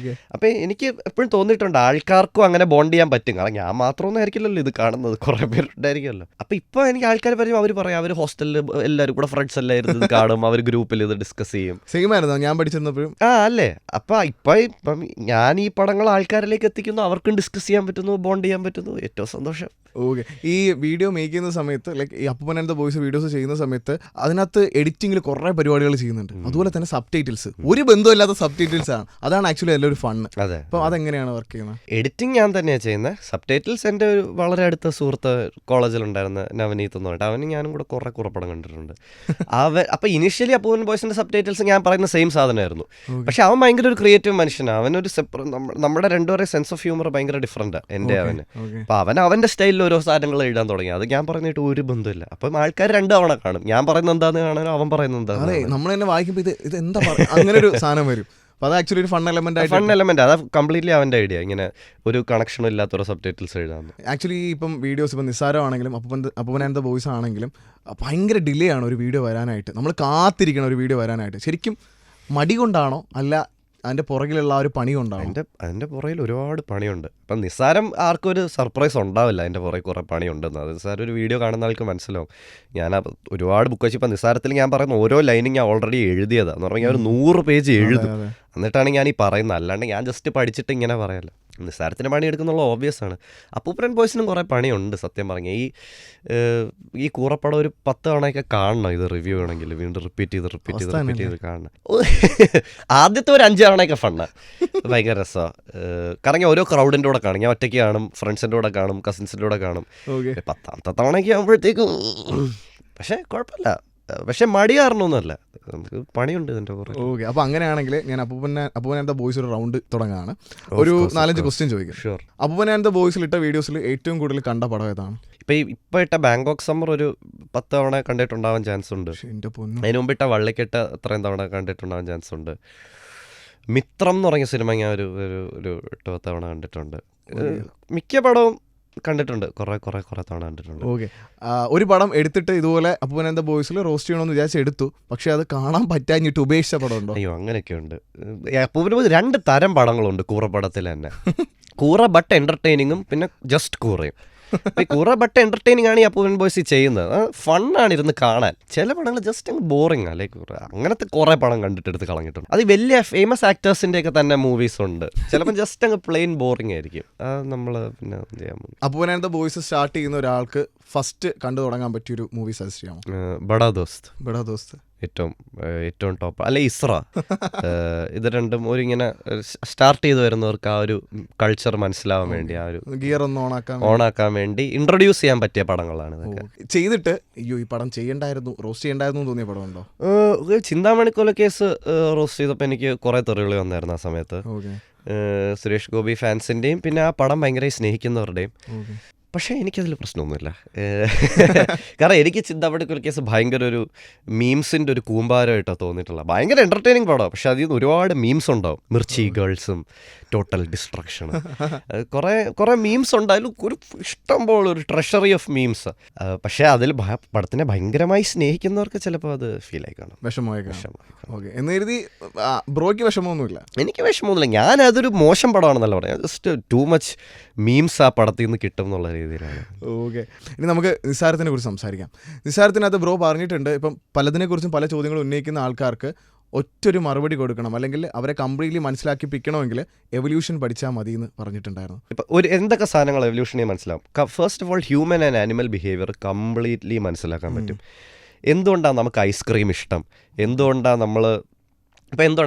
അപ്പോൾ എനിക്ക് എപ്പോഴും തോന്നിയിട്ടുണ്ട് ആൾക്കാർക്കും അങ്ങനെ ബോണ്ട് ചെയ്യാൻ പറ്റും. കാരണം ഞാൻ മാത്രമൊന്നും ആയിരിക്കില്ലല്ലോ ഇത് കാണുന്നത്, കുറേ പേരുണ്ടായിരിക്കുമല്ലോ. അപ്പോൾ ഇപ്പോൾ എനിക്ക് ആൾക്കാർ പറയും, അവർ പറയും അവർ ഹോസ്റ്റലിൽ എല്ലാവരും കൂടെ ഫ്രണ്ട്സ് എല്ലാവരും ഇത് കാണും, അവർ ഗ്രൂപ്പിൽ ഇത് ഡിസ്കസ് ചെയ്യും. സെയിം ആയിരുന്നു ഞാൻ പഠിച്ചിരുന്നപ്പോഴും. അല്ലേ? അപ്പം ഇപ്പം ഞാൻ ഈ പടങ്ങൾ ആൾക്കാരിലേക്ക് എത്തിക്കുന്നു, അവർക്കും ഡിസ്കസ് ചെയ്യാൻ പറ്റുന്നു, ബോണ്ട് ചെയ്യാൻ പറ്റുന്നു, ഏറ്റവും സന്തോഷം. ഓക്കെ. ഈ വീഡിയോ മേക്ക് ചെയ്യുന്ന സമയത്ത്, ലൈക്ക് ഈ അപ്പൂപ്പൻ ആൻഡ് ദ ബോയ്സ് വീഡിയോസ് ചെയ്യുന്ന സമയത്ത് അതിനകത്ത് എഡിറ്റിംഗിൽ കുറേ പരിപാടികൾ ചെയ്യുന്നുണ്ട്. അതുപോലെ തന്നെ സബ് ടൈറ്റിൽസ്, ഒരു ബന്ധമില്ലാത്ത സബ് ടൈറ്റിൽസ് ആണ്. അതാണ് ആക്ച്വലി നല്ലൊരു ഫണ്ണ്. അതെ. അപ്പോൾ അതെങ്ങനെയാണ് വർക്ക് ചെയ്യുന്നത്? എഡിറ്റിംഗ് ഞാൻ തന്നെയാണ് ചെയ്യുന്നത്. സബ് ടൈറ്റിൽസ് എൻ്റെ ഒരു വളരെ അടുത്ത സുഹൃത്ത് കോളേജിലുണ്ടായിരുന്ന നവനീത് എന്ന് പറഞ്ഞിട്ട് അവന് ഞാനും കൂടെ കുറേ കുറപ്പടം കണ്ടിട്ടുണ്ട്. അപ്പോൾ ഇനീഷ്യലി അപ്പൂപ്പൻ ബോയ്സിൻ്റെ സബ് ടൈറ്റിൽസ് ഞാൻ പറയുന്ന സെയിം സാധനമായിരുന്നു. പക്ഷെ അവൻ ഭയങ്കര ഒരു ക്രിയേറ്റീവ് മനുഷ്യനാണ്. അവനൊരു നമ്മുടെ രണ്ടുപേരെ സെൻസ് ഓഫ് ഹ്യൂമർ ഭയങ്കര ഡിഫറൻറ്റാണ് എൻ്റെ അവന്. അപ്പോൾ അവൻ്റെ സ്റ്റൈലിൽ ഓരോ സാധനങ്ങൾ എഴുതാൻ തുടങ്ങി. അത് ഞാൻ പറഞ്ഞിട്ട് ഒരു ബന്ധമില്ല. അപ്പം ആൾക്കാർ 2 തവണ കാണും. ഞാൻ പറയുന്നത് എന്താണെന്ന് കാണാനോ അവൻ പറയുന്നത് എന്താണെന്ന്. അതെ, നമ്മൾ തന്നെ വായിക്കുമ്പോൾ ഇത് എന്താ അങ്ങനെ ഒരു സാധനം വരും. അപ്പോൾ അത് ആക്ച്വലി ഒരു ഫൺ എലമെന്റ്. അത് കംപ്ലീറ്റ്ലി അവൻ്റെ ഐഡിയ, ഇങ്ങനെ ഒരു കണക്ഷനും ഇല്ലാത്തൊരു സബ് ടൈറ്റിൽസ് എഴുതാമെന്ന്. ആക്ച്വലി ഇപ്പം വീഡിയോസ് ഇപ്പം നിസ്സാരമാണെങ്കിലും അപ്പൂപ്പൻ ആൻഡ് ദ ബോയ്സ് ആണെങ്കിലും ഭയങ്കര ഡിലേ ആണ് ഒരു വീഡിയോ വരാനായിട്ട്. നമ്മൾ കാത്തിരിക്കണം ഒരു വീഡിയോ വരാനായിട്ട്. ശരിക്കും മടി കൊണ്ടാണോ അല്ല അതിൻ്റെ പുറകിലുള്ള ആ ഒരു പണി കൊണ്ടാണ്? അതിൻ്റെ പുറകിൽ ഒരുപാട് പണിയുണ്ട്. ഇപ്പം നിസ്സാരം ആർക്കും ഒരു സർപ്രൈസ് ഉണ്ടാവില്ല അതിൻ്റെ പുറകെ കുറേ പണിയുണ്ടെന്ന്. അത് നിസ്സാരം ഒരു വീഡിയോ കാണുന്ന ആൾക്ക് മനസ്സിലാവും. ഞാൻ ഒരുപാട് ബുക്ക് വെച്ച് ഇപ്പം നിസ്സാരത്തിൽ ഞാൻ പറയുന്ന ഓരോ ലൈനും ഞാൻ ഓൾറെഡി എഴുതിയതാണ് എന്ന് പറഞ്ഞാൽ ഒരു 100 പേജ് എഴുതും. എന്നിട്ടാണ് ഞാൻ ഈ പറയുന്നത്. അല്ലാണ്ട് ഞാൻ ജസ്റ്റ് പഠിച്ചിട്ട് ഇങ്ങനെ പറയാമല്ലോ. നിസ്സാരത്തിന് പണി എടുക്കുന്നുള്ള ഓബ്വിയസ് ആണ്. അപ്പൂപ്പൻ ബോയ്സിനും കുറേ പണിയുണ്ട് സത്യം പറഞ്ഞാൽ. ഈ കൂറപ്പടം ഒരു 10 തവണയൊക്കെ കാണണം ഇത് റിവ്യൂ ചെയ്യണമെങ്കിൽ. വീണ്ടും റിപ്പീറ്റ് ചെയ്ത് കാണണം. ആദ്യത്തെ ഒരു 5 തവണയൊക്കെ ഫണ്ണാണ്, ഭയങ്കര രസമാണ്. കാരണം ഓരോ ക്രൗഡിൻ്റെ കൂടെ കാണും. ഞാൻ ഒറ്റയ്ക്ക് കാണും, ഫ്രണ്ട്സിൻ്റെ കൂടെ കാണും, കസിൻസിൻ്റെ കൂടെ കാണും. 10ാമത്തെ തവണയൊക്കെ ആകുമ്പോഴത്തേക്കും പക്ഷേ കുഴപ്പമില്ല. പക്ഷെ മടി കാരണമൊന്നുമല്ല, നമുക്ക് പണിയുണ്ട് ഇതിൻ്റെ കുറേ. ഓക്കെ. അപ്പോൾ അങ്ങനെയാണെങ്കിൽ ഞാൻ അപ്പൂപ്പൻ ആൻഡ് ദ ബോയ്സ് ഒരു റൗണ്ട് തുടങ്ങാണ്. ഒരു 4-5 ക്വസ്റ്റ്യൻ ചോദിക്കും. ഷുവർ. അപ്പൂപ്പൻ ആൻഡ് ദ ബോയ്സിൽ ഇട്ട വീഡിയോസിൽ ഏറ്റവും കൂടുതൽ കണ്ട പടം ഏതാണ്? ഇപ്പോൾ ഇട്ട ബാങ്കോക്ക് സമ്മർ ഒരു 10 തവണ കണ്ടിട്ടുണ്ടാവാൻ ചാൻസ് ഉണ്ട്. അതിന് മുമ്പ് ഇട്ട വള്ളിക്കെട്ട അത്രയും തവണ കണ്ടിട്ടുണ്ടാവാൻ ചാൻസ് ഉണ്ട്. മിത്രം എന്ന് പറഞ്ഞ സിനിമ ഞാൻ ഒരു 8 തവണ കണ്ടിട്ടുണ്ട്. മിക്ക പടവും കണ്ടിട്ടുണ്ട്, കുറേ തവണ കണ്ടിട്ടുണ്ട്. ഓക്കെ. ഒരു പടം എടുത്തിട്ട് ഇതുപോലെ അപ്പൂപ്പൻ ആൻഡ് ദ ബോയ്സിൽ റോസ്റ്റ് ചെയ്യണമെന്ന് വിചാരിച്ച് എടുത്തു, പക്ഷെ അത് കാണാൻ പറ്റാഞ്ഞിട്ട് ഉപേക്ഷിച്ച പടം ഉണ്ടോ? അയ്യോ, അങ്ങനെയൊക്കെ ഉണ്ട്. അപ്പൂപ്പന് 2 തരം പടങ്ങളുണ്ട് കൂറപ്പടത്തിൽ തന്നെ. കൂറ ബട്ട് എൻ്റർടൈനിങ്ങും പിന്നെ ജസ്റ്റ് കൂറയും. കൂറ ബട്ട് എൻ്റർടൈനിങ് ആണ് ഈ അപ്പൂപ്പൻ ബോയ്സ് ചെയ്യുന്നത്. ഫണ്ണാണ് ഇരുന്ന് കാണാൻ. ചില പടങ്ങൾ ജസ്റ്റ് അങ്ങ് ബോറിങ് അല്ലേ. അങ്ങനത്തെ കുറേ പടം കണ്ടിട്ടെടുത്ത് കളഞ്ഞിട്ടുണ്ട്. അത് വലിയ ഫേമസ് ആക്ടേഴ്സിൻ്റെ ഒക്കെ തന്നെ മൂവീസ് ഉണ്ട്. ചിലപ്പോൾ ജസ്റ്റ് അങ്ങ് പ്ലെയിൻ ബോറിങ് ആയിരിക്കും. അത് നമ്മൾ പിന്നെ ചെയ്യാൻ പോകും. അപ്പൂപ്പൻ ആൻഡ് ദ ബോയ്സ് സ്റ്റാർട്ട് ചെയ്യുന്ന ഒരാൾക്ക് ഫസ്റ്റ് കണ്ടു തുടങ്ങാൻ പറ്റിയൊരു മൂവി സജസ്റ്റ് ചെയ്യാമോ? ബഡാ ദോസ്ത് ഏറ്റവും ടോപ്പ്. അല്ലെ ഇസ്ര. ഇത് രണ്ടും ഒരു ഇങ്ങനെ സ്റ്റാർട്ട് ചെയ്ത് വരുന്നവർക്ക് ആ ഒരു കൾച്ചർ മനസ്സിലാവാൻ വേണ്ടി, ആ ഒരു ഗിയർ ഒന്ന് ഓണാക്കാൻ വേണ്ടി ഇൻട്രൊഡ്യൂസ് ചെയ്യാൻ പറ്റിയ പടങ്ങളാണ് ഇതൊക്കെ. ചെയ്തിട്ട് അയ്യോ ഈ പടം റോസ്റ്റ് ചെയ്യണ്ടായിരുന്നു തോന്നിയ പടമുണ്ടോ? ചിന്താമണി കൊലക്കേസ് റോസ്റ്റ് ചെയ്തപ്പോൾ എനിക്ക് കുറേ തെറികൾ വന്നായിരുന്നു ആ സമയത്ത്. സുരേഷ് ഗോപി ഫാൻസിൻ്റെയും പിന്നെ ആ പടം ഭയങ്കര സ്നേഹിക്കുന്നവരുടെയും. പക്ഷേ എനിക്കതിൽ പ്രശ്നമൊന്നുമില്ല. കാരണം എനിക്ക് ചിന്താപടിക്കൽ കേസ് ഭയങ്കര ഒരു മീംസിൻ്റെ ഒരു കൂമ്പാരമായിട്ടാണ് തോന്നിയിട്ടുള്ളത്. ഭയങ്കര എൻ്റർടൈനിങ് പടമാണ്, പക്ഷെ അതിൽ നിന്ന് ഒരുപാട് മീംസ് ഉണ്ടാവും. മിർച്ചി ഗേൾസും ടോട്ടൽ ഡിസ്ട്രക്ഷനും കുറേ മീംസ് ഉണ്ടായാലും ഒരു ഇഷ്ടം പോലെ ഒരു ട്രഷറി ഓഫ് മീംസ്. പക്ഷേ അതിൽ പടത്തിനെ ഭയങ്കരമായി സ്നേഹിക്കുന്നവർക്ക് ചിലപ്പോൾ അത് ഫീൽ ആയി കാണും, വിഷമമായി. ഓക്കെ, എന്ന് കരുതി ബ്രോയ്ക്ക് വിഷമമൊന്നുമില്ല? എനിക്ക് വിഷമമൊന്നുമില്ല. ഞാനതൊരു മോശം പടമാണെന്നല്ല പറയാം, ജസ്റ്റ് ടു മച്ച് മീംസ് ആ പടത്തിൽ നിന്ന് കിട്ടും എന്നുള്ള രീതിയിലാണ്. ഓക്കെ, ഇനി നമുക്ക് നിസ്സാരത്തിനെ കുറിച്ച് സംസാരിക്കാം. നിസ്സാരത്തിനകത്ത് ബ്രോ പറഞ്ഞിട്ടുണ്ട്, ഇപ്പം പലതിനെക്കുറിച്ചും പല ചോദ്യങ്ങൾ ഉന്നയിക്കുന്ന ആൾക്കാർക്ക് ഒറ്റൊരു മറുപടി കൊടുക്കണം, അല്ലെങ്കിൽ അവരെ കംപ്ലീറ്റ്ലി മനസ്സിലാക്കിപ്പിക്കണമെങ്കിൽ എവല്യൂഷൻ പഠിച്ചാൽ മതി എന്ന് പറഞ്ഞിട്ടുണ്ടായിരുന്നു. ഇപ്പം എന്തൊക്കെ സാധനങ്ങൾ എവല്യൂഷനെ മനസ്സിലാവും? First of all human and animal behaviour completely മനസ്സിലാക്കാൻ പറ്റും. എന്തുകൊണ്ടാണ് നമുക്ക് ഐസ്ക്രീം ഇഷ്ടം, എന്തുകൊണ്ടാണ്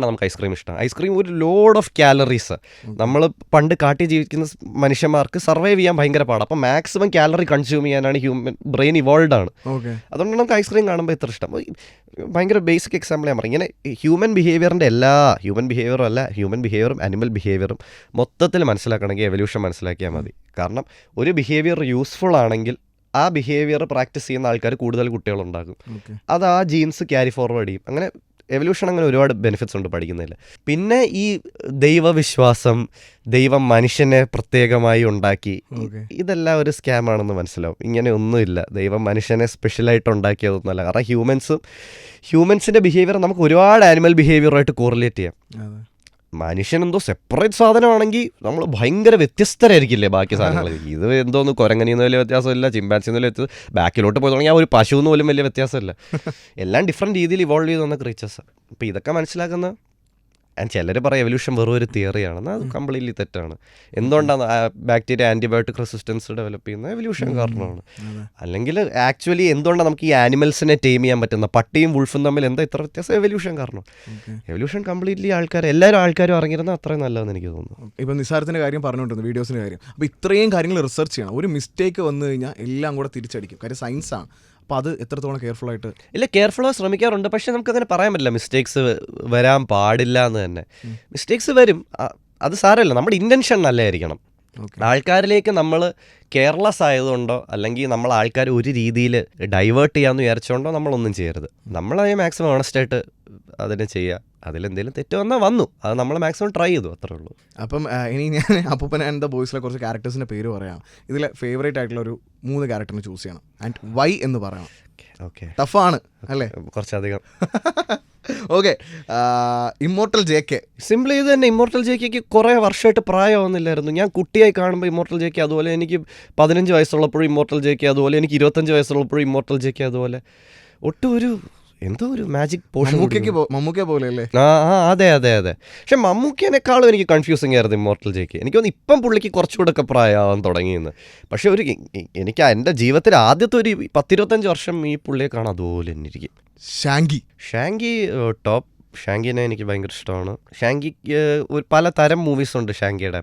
നമുക്ക് ഐസ്ക്രീം ഇഷ്ടം? ഐസ്ക്രീം ഒരു ലോഡ് ഓഫ് കാലറീസ്. നമ്മൾ പണ്ട് കാട്ടി ജീവിക്കുന്ന മനുഷ്യന്മാർക്ക് സർവൈവ് ചെയ്യാൻ ഭയങ്കര പാടാണ്. അപ്പം മാക്സിമം കാലറി കൺസ്യൂം ചെയ്യാനാണ് ഹ്യൂമൻ ബ്രെയിൻ ഇവോൾവ് ആണ്. അതുകൊണ്ട് നമുക്ക് ഐസ്ക്രീം കാണുമ്പോൾ ഇത്ര ഇഷ്ടം. ഭയങ്കര ബേസിക് എക്സാമ്പിൾ ഞാൻ പറയും. ഇങ്ങനെ ഹ്യൂമൻ ബിഹേവിയറിൻ്റെ ഹ്യൂമൻ ബിഹേവിയറും ആനിമൽ ബിഹേവിയറും മൊത്തത്തിൽ മനസ്സിലാക്കണമെങ്കിൽ എവല്യൂഷൻ മനസ്സിലാക്കിയാൽ മതി. കാരണം ഒരു ബിഹേവിയർ യൂസ്ഫുൾ ആണെങ്കിൽ ആ ബിഹേവിയർ പ്രാക്ടീസ് ചെയ്യുന്ന ആൾക്കാർ കൂടുതൽ കുട്ടികളുണ്ടാകും. അത് ആ ജീൻസ് ക്യാരി ഫോർവേഡ് ചെയ്യും. അങ്ങനെ എവല്യൂഷൻ അങ്ങനെ ഒരുപാട് ബെനിഫിറ്റ്സ് ഉണ്ട് പഠിക്കുന്നതിൽ. പിന്നെ ഈ ദൈവവിശ്വാസം, ദൈവം മനുഷ്യനെ പ്രത്യേകമായി ഉണ്ടാക്കി, ഇതെല്ലാം ഒരു സ്കാമാണെന്ന് മനസ്സിലാവും. ഇങ്ങനെ ഒന്നുമില്ല, ദൈവം മനുഷ്യനെ സ്പെഷ്യലായിട്ട് ഉണ്ടാക്കിയതൊന്നുമല്ല. കാരണം ഹ്യൂമൻസിൻ്റെ ബിഹേവിയർ നമുക്ക് ഒരുപാട് ആനിമൽ ബിഹേവിയറുമായിട്ട് കോറിലേറ്റ് ചെയ്യാം. മനുഷ്യനെന്തോ സെപ്പറേറ്റ് സാധനമാണെങ്കിൽ നമ്മൾ ഭയങ്കര വ്യത്യസ്തരായിരിക്കില്ലേ ബാക്കി സാധനങ്ങൾ. ഇത് എന്തോന്ന് കുരങ്ങനിന്ന് വലിയ വ്യത്യാസമില്ല, ചിമ്പാൻസിന്ന് വലിയ വ്യത്യാസം, ബാക്കിലോട്ട് പോയി തുടങ്ങിയാൽ ഒരു പശുവിന് പോലും വലിയ വ്യത്യാസമില്ല. എല്ലാം ഡിഫറെൻറ്റ് രീതിയിൽ ഇവോൾവ് ചെയ്ത് വന്ന ക്രീച്ചേഴ്സാണ്. അപ്പോൾ ഇതൊക്കെ മനസ്സിലാക്കുന്ന ചിലർ പറയും എവല്യൂഷൻ വെറും ഒരു തിയറിയാണെന്ന്. അത് കംപ്ലീറ്റ്ലി തെറ്റാണ്. എന്തുകൊണ്ടാണ് ബാക്ടീരിയ ആൻറ്റിബയോട്ടിക് റെസിസ്റ്റൻസ് ഡെവലപ്പ് ചെയ്യുന്നത്? എവല്യൂഷൻ കാരണമാണ്. അല്ലെങ്കിൽ ആക്ച്വലി എന്തുകൊണ്ടാണ് നമുക്ക് ഈ ആനിമൽസിനെ ടൈം ചെയ്യാൻ പറ്റുന്ന പട്ടിയും വുൾഫും തമ്മിൽ എന്താ ഇത്ര വ്യത്യാസം? എവല്യൂഷൻ കാരണം. എവല്യൂഷൻ കംപ്ലീറ്റ്ലി ആൾക്കാരും അറിഞ്ഞിരുന്നത് അത്രയും നല്ലതെന്ന് എനിക്ക് തോന്നുന്നു. ഇപ്പം നിസ്സാരത്തിൻ്റെ കാര്യം പറഞ്ഞുകൊണ്ടിരുന്നു, വീഡിയോസിൻ്റെ കാര്യം. അപ്പോൾ ഇത്രയും കാര്യങ്ങൾ റിസർച്ച് ചെയ്യണം. ഒരു മിസ്റ്റേക്ക് വന്നു കഴിഞ്ഞാൽ എല്ലാം കൂടെ തിരിച്ചടിക്കും. കാര്യം സയൻസാണ്. അപ്പോൾ അത് എത്രത്തോളം കെയർഫുൾ ആയിട്ട്? ഇല്ല, കെയർഫുള്ളായി ശ്രമിക്കാറുണ്ട്. പക്ഷെ നമുക്കങ്ങനെ പറയാൻ പറ്റില്ല മിസ്റ്റേക്സ് വരാൻ പാടില്ല എന്ന് തന്നെ. മിസ്റ്റേക്സ് വരും, അത് സാരമില്ല. നമ്മുടെ ഇൻറ്റൻഷൻ നല്ലതായിരിക്കണം. ആൾക്കാരിലേക്ക് നമ്മൾ കെയർലെസ് ആയതുകൊണ്ടോ അല്ലെങ്കിൽ നമ്മൾ ആൾക്കാർ ഒരു രീതിയിൽ ഡൈവേർട്ട് ചെയ്യാമെന്ന് വിചാരിച്ചുകൊണ്ടോ നമ്മളൊന്നും ചെയ്യരുത്. നമ്മളതിനെ മാക്സിമം ഓണസ്റ്റായിട്ട് അതിനെ ചെയ്യുക. അതിലെന്തെങ്കിലും തെറ്റ് വന്നു അത് നമ്മൾ മാക്സിമം ട്രൈ ചെയ്തു, അത്രേ ഉള്ളൂ. അപ്പം ഇനി ഞാൻ അപ്പൂപ്പൻ ആൻഡ് ദ ബോയ്സിലെ കുറച്ച് ക്യാരക്ടേഴ്സിൻ്റെ പേര് പറയാം. ഇതിലെ ഫേവറേറ്റ് ആയിട്ടുള്ള ഒരു 3 ക്യാരക്ടറിനെ ചൂസ് ചെയ്യണം. ആൻഡ് വൈ എന്ന് പറയണം. ഓക്കെ, ടഫാണ് അല്ലേ? കുറച്ചധികം. Okay, immortal JK. സിമ്പിൾ ഇത് തന്നെ. ഇമ്മോർട്ടൽ JKക്ക് കുറേ വർഷമായിട്ട് പ്രായമാവുന്നില്ലായിരുന്നു. ഞാൻ കുട്ടിയായി കാണുമ്പോൾ ഇമ്മോർട്ടൽ JK അതുപോലെ, എനിക്ക് 15 വയസ്സുള്ളപ്പോഴും ഇമ്മോർട്ടൽ JK അതുപോലെ, എനിക്ക് 25 വയസ്സുള്ളപ്പോഴും ഇമ്മോർട്ടൽ JK അതുപോലെ. ഒട്ടും ഒരു എന്തോ ഒരു മാജിക് പോർഷൻ. മമ്മൂക്ക പോലെ അല്ലേ? അതെ. പക്ഷെ മമ്മൂക്കേനേക്കാളും എനിക്ക് കൺഫ്യൂസിങ് ആയിരുന്നു ഇമ്മോർട്ടൽ JK. എനിക്ക് തോന്നുന്നു ഇപ്പം പുള്ളിക്ക് കുറച്ചുകൂടെ ഒക്കെ പ്രായമാവാൻ തുടങ്ങിയെന്ന്. പക്ഷെ എനിക്ക് എൻ്റെ ജീവിതത്തിൽ ആദ്യത്തെ ഒരു 10-25 വർഷം ഈ പുള്ളിയെ കാണാൻ അതുപോലെ തന്നെ ഇരിക്കും. ഷാങ്കി ടോപ്പ്. ഷാങ്കിനെ എനിക്ക് ഭയങ്കര ഇഷ്ടമാണ്. ഷാങ്കിക്ക് പല തരം മൂവീസ് ഉണ്ട്. ഷാങ്കിയുടെ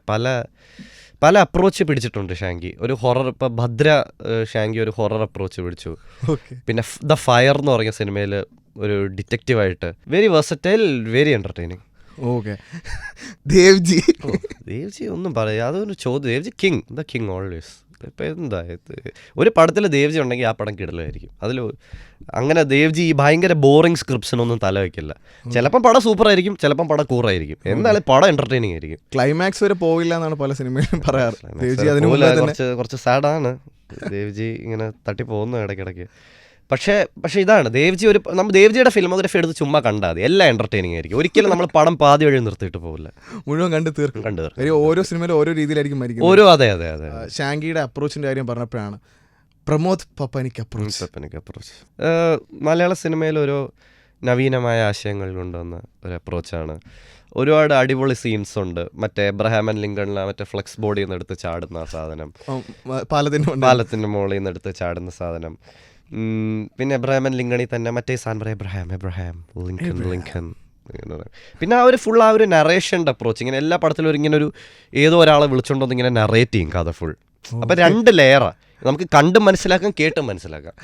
പല അപ്രോച്ച് പിടിച്ചിട്ടുണ്ട് ഷാങ്കി. ഒരു ഹൊറർ, ഇപ്പം ഭദ്ര ഷാങ്കി ഒരു ഹൊറർ അപ്രോച്ച് പിടിച്ചു. പിന്നെ ദ ഫയർ എന്ന് പറഞ്ഞ സിനിമയിൽ ഒരു ഡിറ്റക്റ്റീവായിട്ട് very versatile, very entertaining. Okay, Devji ഒന്നും പറയാം, അതൊരു ചോദ്യം. Devji the king always. ഇപ്പം എന്താ ഒരു പടത്തിൽ ദേവ്ജി ഉണ്ടെങ്കിൽ ആ പടം കിടലായിരിക്കും. അതിൽ അങ്ങനെ ദേവ്ജി ഈ ഭയങ്കര ബോറിങ് സ്ക്രിപ്റ്റ്സിനൊന്നും തല വയ്ക്കില്ല. ചിലപ്പം പടം സൂപ്പറായിരിക്കും, ചിലപ്പം പടം കൂറായിരിക്കും, എന്നാലും പടം എൻ്റർടൈനിങ് ആയിരിക്കും. ക്ലൈമാക്സ് വരെ പോവില്ല എന്നാണ് പല സിനിമയിലും പറയാറ്. കുറച്ച് സാഡാണ് ദേവ്ജി ഇങ്ങനെ തട്ടി പോകുന്നു ഇടയ്ക്കിടയ്ക്ക്. പക്ഷേ ഇതാണ് നമ്മൾ ദേവ്ജിയുടെ ഫിലിമോഗ്രഫി എടുത്ത് ചുമ്മാ കണ്ടാൽ മതി, എല്ലാം എൻ്റർടൈനിങ് ആയിരിക്കും. ഒരിക്കലും നമ്മൾ പടം പാതി വഴി നിർത്തിയിട്ട് പോകില്ല, മുഴുവൻ കണ്ടു തീർക്കും. ഓരോ സിനിമയിലും ഓരോ രീതിയിലായിരിക്കും മരിക്കുന്നത്. ഓരോ അതെ. ഷാങ്കിയുടെ അപ്രോച്ചിൻ്റെ കാര്യം പറഞ്ഞപ്പോഴാണ് പ്രമോദ് പപ്പാനിക്ക് അപ്രോച്ച്. മലയാള സിനിമയിൽ ഓരോ നവീനമായ ആശയങ്ങൾ കൊണ്ടുവന്ന ഒരു അപ്രോച്ചാണ്. ഒരുപാട് അടിപൊളി സീൻസ് ഉണ്ട്. മറ്റേ എബ്രഹാം ആൻഡ് ലിങ്കണിലെ മറ്റേ ഫ്ലെക്സ് ബോഡിയിൽ നിന്ന് എടുത്ത് ചാടുന്ന ആ സാധനം, പാലത്തിൻ്റെ മുകളിൽ നിന്ന് എടുത്ത് ചാടുന്ന സാധനം. പിന്നെ എബ്രഹാം ആൻഡ് ലിങ്കണി തന്നെ മറ്റേ സാധനം പറയാം, എബ്രഹാം ലിങ്കൺ. പിന്നെ ആ ഒരു നറേഷൻ്റെ അപ്രോച്ച്. ഇങ്ങനെ എല്ലാ പടത്തിലും ഇങ്ങനെ ഏതോ ഒരാളെ വിളിച്ചുകൊണ്ടൊന്ന് ഇങ്ങനെ നറേറ്റ് ചെയ്യും കഥ ഫുൾ. അപ്പം 2 ലെയറാണ്, നമുക്ക് കണ്ടും മനസ്സിലാക്കാം കേട്ടും മനസ്സിലാക്കാം.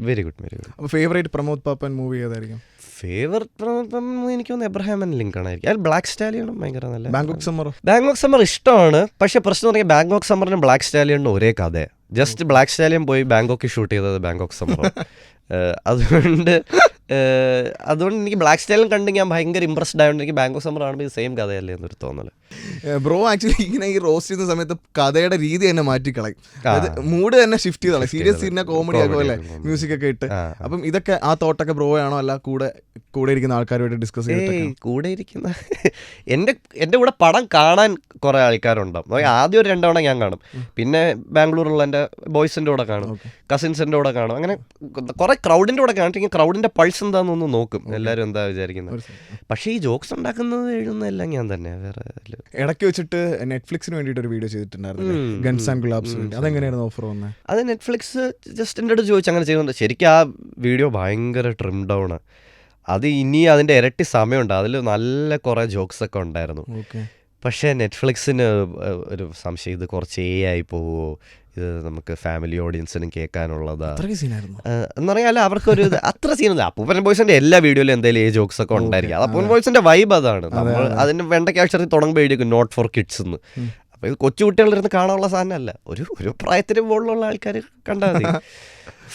Very good. അപ്പോൾ ഫേവറേറ്റ് പ്രമോദ് പാപ്പൻ മൂവി ഏതായിരിക്കും? ഫേവററ്റ് എനിക്ക് തോന്നുന്നു എബ്രഹാം ആൻഡ് ലിങ്കൺ ആയിരിക്കും. അത് ബ്ലാക്ക് സ്റ്റാലിയണും ഭയങ്കര നല്ല. ബാങ്കോക്ക് സമ്മർ ഇഷ്ടമാണ്, പക്ഷേ പ്രശ്നം പറഞ്ഞാൽ ബാങ്കോക്ക് സമ്മറിനും ബ്ലാക്ക് സ്റ്റാലിയണിനും ഒരേ കഥയാണ്. ജസ്റ്റ് ബ്ലാക്ക് സ്റ്റാലിയൻ പോയി ബാങ്കോക്കിൽ ഷൂട്ട് ചെയ്തത് ബാങ്കോക്ക് സമ്മർ. അതുകൊണ്ട് എനിക്ക് ബ്ലാക്ക് സ്റ്റാലിയൻ കണ്ട് ഞാൻ ഭയങ്കര ഇമ്പ്രസ്ഡ് ആയതുകൊണ്ട് എനിക്ക് ബാങ്കോക്ക് സമ്മർ കാണുമ്പോൾ ഇത് സെയിം കഥയല്ലേ എന്നൊരു തോന്നൽ. ബ്രോ ആക്ച്വലി ഇങ്ങനെ ഈ റോസ്റ്റ് ചെയ്യുന്ന സമയത്ത് കഥയുടെ രീതി തന്നെ മാറ്റിക്കളയും, മൂഡ് തന്നെ ഷിഫ്റ്റ് ചെയ്തോളാം. സീരിയസ് സീനെ കോമഡി ആക്കുമല്ലേ, മ്യൂസിക് ഒക്കെ ഇട്ട്. അപ്പം ഇതൊക്കെ ആ തോട്ടൊക്കെ ബ്രോ ആണോ അല്ല കൂടെ ഇരിക്കുന്ന ആൾക്കാരുമായിട്ട് ഡിസ്കസ് ചെയ്തിട്ട്? കൂടെ ഇരിക്കുന്ന എൻ്റെ കൂടെ പടം കാണാൻ കുറേ ആൾക്കാരുണ്ടാവും. ആദ്യം ഒരു 2 തവണ ഞാൻ കാണും, പിന്നെ ബാംഗ്ലൂരുള്ള എൻ്റെ ബോയ്സിൻ്റെ കൂടെ കാണും, കസിൻസിൻ്റെ കൂടെ കാണും, അങ്ങനെ കുറേ ക്രൗഡിൻ്റെ കൂടെ കാണിച്ചെങ്കിൽ ക്രൗഡിൻ്റെ പൾസ് എന്താണെന്നൊന്ന് നോക്കും, എല്ലാവരും എന്താ വിചാരിക്കുന്നത്. പക്ഷേ ഈ ജോക്സ് ഉണ്ടാക്കുന്നത് എഴുതുന്നതെല്ലാം ഞാൻ തന്നെ. വേറെ ഇടയ്ക്ക് വെച്ചിട്ട് നെറ്റ്ഫ്ലിക്സിന് വേണ്ടിയിട്ട് ഒരു വീഡിയോ ചെയ്തിട്ടുണ്ടായിരുന്നു, ഗൺസ് ആൻഡ് ഗുലാബ്സ്. അതെങ്ങനെയായിരുന്നു ഓഫർ വന്നത്? അത് നെറ്റ്ഫ്ലിക്സ് ജസ്റ്റ് എൻ്റെ അടുത്ത് ചോദിച്ചു അങ്ങനെ ചെയ്യുന്നുണ്ട്. ശരിക്കും ആ വീഡിയോ ഭയങ്കര ട്രിം ഡൗൺ. അത് ഇനി അതിൻ്റെ ഇരട്ടി സമയമുണ്ട്, അതിൽ നല്ല കുറേ ജോക്സൊക്കെ ഉണ്ടായിരുന്നു. പക്ഷേ നെറ്റ്ഫ്ലിക്സിന് ഒരു സംശയം, ഇത് കുറച്ച് AI പോവുമോ, ഇത് നമുക്ക് ഫാമിലി ഓഡിയൻസിനും കേൾക്കാനുള്ളതാ എന്ന് പറഞ്ഞാൽ അവർക്കൊരു അത്ര സീനില്ല. അപ്പൂപ്പൻ ബോയ്സിന്റെ എല്ലാ വീഡിയോയിലും എന്തെങ്കിലും ജോക്സ് ഒക്കെ ഉണ്ടായിരിക്കും. അത് അപ്പൂപ്പൻ ബോയ്സിന്റെ വൈബ് അതാണ്. നമ്മൾ അതിന് വെണ്ടയ്ക്കാക്ഷരത്തിൽ തുടങ്ങുമ്പോൾ എഴുതിക്കും നോട്ട് ഫോർ കിഡ്സ് എന്ന്. അപ്പോൾ ഇത് കൊച്ചുകുട്ടികളിരുന്ന് കാണാനുള്ള സാധനമല്ല, ഒരു പ്രായത്തിന് മുകളിലുള്ള ആൾക്കാർ കണ്ടാൽ മതി.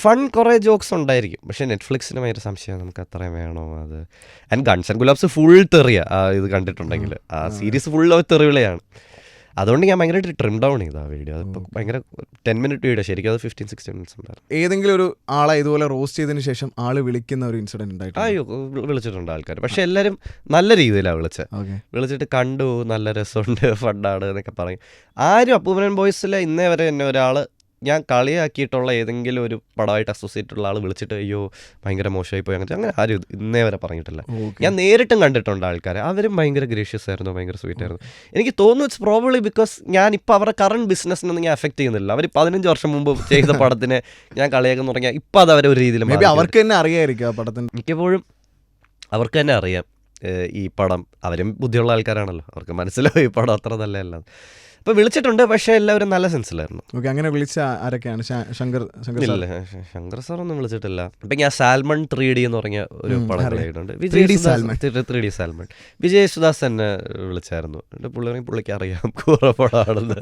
ഫൺ കുറേ ജോക്സ് ഉണ്ടായിരിക്കും. പക്ഷേ നെറ്റ്ഫ്ലിക്സിന് ഭയങ്കര സംശയം, നമുക്ക് അത്രയും വേണോ അത്. And guns and Gulaabs full തെറിയ ഇത് കണ്ടിട്ടുണ്ടെങ്കിൽ, ആ സീരീസ് ഫുൾ തെറിവിളയാണ്. അതുകൊണ്ട് ഞാൻ ഭയങ്കരമായിട്ട് ട്രിം ഡൗൺ ചെയ്തു ആ വീഡിയോ. അതിപ്പോൾ ഭയങ്കര 10 മിനിറ്റ് വീഡിയോ, ശരിക്കും അത് 15-16 മിനിറ്റ്സ് ഉണ്ടായിരുന്നു. ഏതെങ്കിലും ഒരു ആളെ ഇതുപോലെ റോസ്റ്റ് ചെയ്തതിന് ശേഷം ആള് വിളിക്കുന്ന ഒരു ഇൻസിഡന്റ് ഉണ്ടായിട്ട്? അയ്യോ, വിളിച്ചിട്ടുണ്ട് ആൾക്കാർ. പക്ഷെ എല്ലാവരും നല്ല രീതിയിലാണ് വിളിച്ചിട്ട് കണ്ടു, നല്ല രസമുണ്ട്, ഫണ്ടാണ് എന്നൊക്കെ പറയും. ആരും അപ്പൂപ്പൻ ബോയ്സിലെ ഇന്നേ വരെ എന്നെ ഒരാൾ ഞാൻ കളിയാക്കിയിട്ടുള്ള ഏതെങ്കിലും ഒരു പടമായിട്ട് അസോസിയേറ്റ് ഉള്ള ആൾ വിളിച്ചിട്ട് അയ്യോ ഭയങ്കര മോശമായി പോയി അങ്ങനെ ആരും ഇന്നേ വരെ പറഞ്ഞിട്ടില്ല. ഞാൻ നേരിട്ടും കണ്ടിട്ടുണ്ട് ആൾക്കാരെ, അവരും ഭയങ്കര ഗ്രേഷ്യസ് ആയിരുന്നു, ഭയങ്കര സ്വീറ്റ് ആയിരുന്നു. എനിക്ക് തോന്നുന്നു ഇറ്റ്സ് പ്രോബബ്ലി ബിക്കോസ് ഞാനിപ്പോൾ അവരുടെ കറണ്ട് ബിസിനസ്സിനൊന്നും ഞാൻ എഫക്ട് ചെയ്യുന്നില്ല. അവർ 15 വർഷം മുമ്പ് ചെയ്ത പടത്തിനെ ഞാൻ കളിയാക്കുന്നു പറഞ്ഞാൽ ഇപ്പം അത് അവരെ ഒരു രീതിയിൽ അവർക്ക് തന്നെ അറിയായിരിക്കും ആ പടത്തിന്. മിക്കപ്പോഴും അവർക്ക് തന്നെ അറിയാം ഈ പടം, അവരും ബുദ്ധിയുള്ള ആൾക്കാരാണല്ലോ, അവർക്ക് മനസ്സിലാവും ഈ പടം അത്ര നല്ലതല്ല. അപ്പോൾ വിളിച്ചിട്ടുണ്ട്, പക്ഷേ എല്ലാവരും നല്ല സെൻസിലായിരുന്നു. ഓക്കെ, അങ്ങനെ വിളിച്ച ആരൊക്കെയാണ്? ഇല്ല, ശങ്കർ സാർ ഒന്നും വിളിച്ചിട്ടില്ല. ഇപ്പം ഞാൻ സാൽമൺ 3D എന്ന് പറഞ്ഞ ഒരു പടം കളിയിട്ടുണ്ട്, 3D സാൽമൺ. വിജയ് യേശുദാസ് എന്നെ വിളിച്ചായിരുന്നു. പുള്ളിക്ക് അറിയാം കൂറ പടമാണെന്ന്.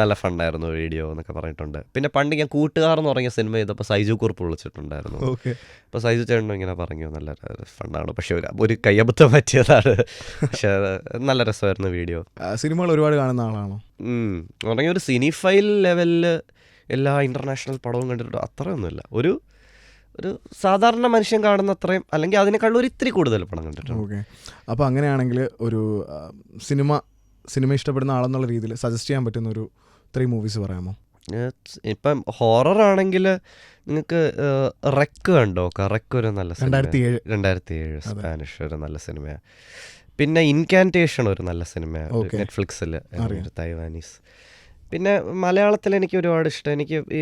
നല്ല ഫണ്ടായിരുന്നു വീഡിയോ എന്നൊക്കെ പറഞ്ഞിട്ടുണ്ട്. പിന്നെ പണ്ട് ഞാൻ കൂട്ടുകാർ എന്ന് പറഞ്ഞ സിനിമ ചെയ്തപ്പോൾ സൈജു കുറുപ്പ് വിളിച്ചിട്ടുണ്ടായിരുന്നു. അപ്പോൾ സൈജു ചേട്ടനും ഇങ്ങനെ പറഞ്ഞു നല്ല ഫണ്ടാണ്, പക്ഷെ ഒരു കയ്യബദ്ധം പറ്റിയതാണ്. പക്ഷെ നല്ല രസമായിരുന്നു വീഡിയോ. സിനിമകൾ ഒരുപാട് കാണുന്ന ആളാണോ? പറഞ്ഞ ഒരു സിനിഫൈൽ ലെവലിൽ എല്ലാ ഇൻ്റർനാഷണൽ പടവും കണ്ടിട്ടുണ്ട് അത്രയൊന്നുമില്ല. ഒരു സാധാരണ മനുഷ്യൻ കാണുന്ന അത്രയും, അല്ലെങ്കിൽ അതിനേക്കാളും ഒരു ഇത്തിരി കൂടുതൽ പടം കണ്ടിട്ടുണ്ട്. ഓക്കെ, അപ്പോൾ അങ്ങനെയാണെങ്കിൽ ഒരു സിനിമ ഇഷ്ടപ്പെടുന്ന ആളെന്നുള്ള രീതിയിൽ സജസ്റ്റ് ചെയ്യാൻ പറ്റുന്ന ഒരു 3 മൂവീസ് പറയാമോ? ഇപ്പം ഹൊറർ ആണെങ്കിൽ നിങ്ങൾക്ക് റെക്ക് കണ്ടോ? റെക്ക് ഒരു നല്ല സിനിമ, 2007 സ്പാനിഷ് ഒരു നല്ല സിനിമയാണ്. പിന്നെ ഇൻകാൻറ്റേഷൻ ഒരു നല്ല സിനിമയാണ്, നെറ്റ്ഫ്ലിക്സിൽ, തൈവാനീസ്. പിന്നെ മലയാളത്തിൽ എനിക്ക് ഒരുപാട് ഇഷ്ടം, എനിക്ക് ഈ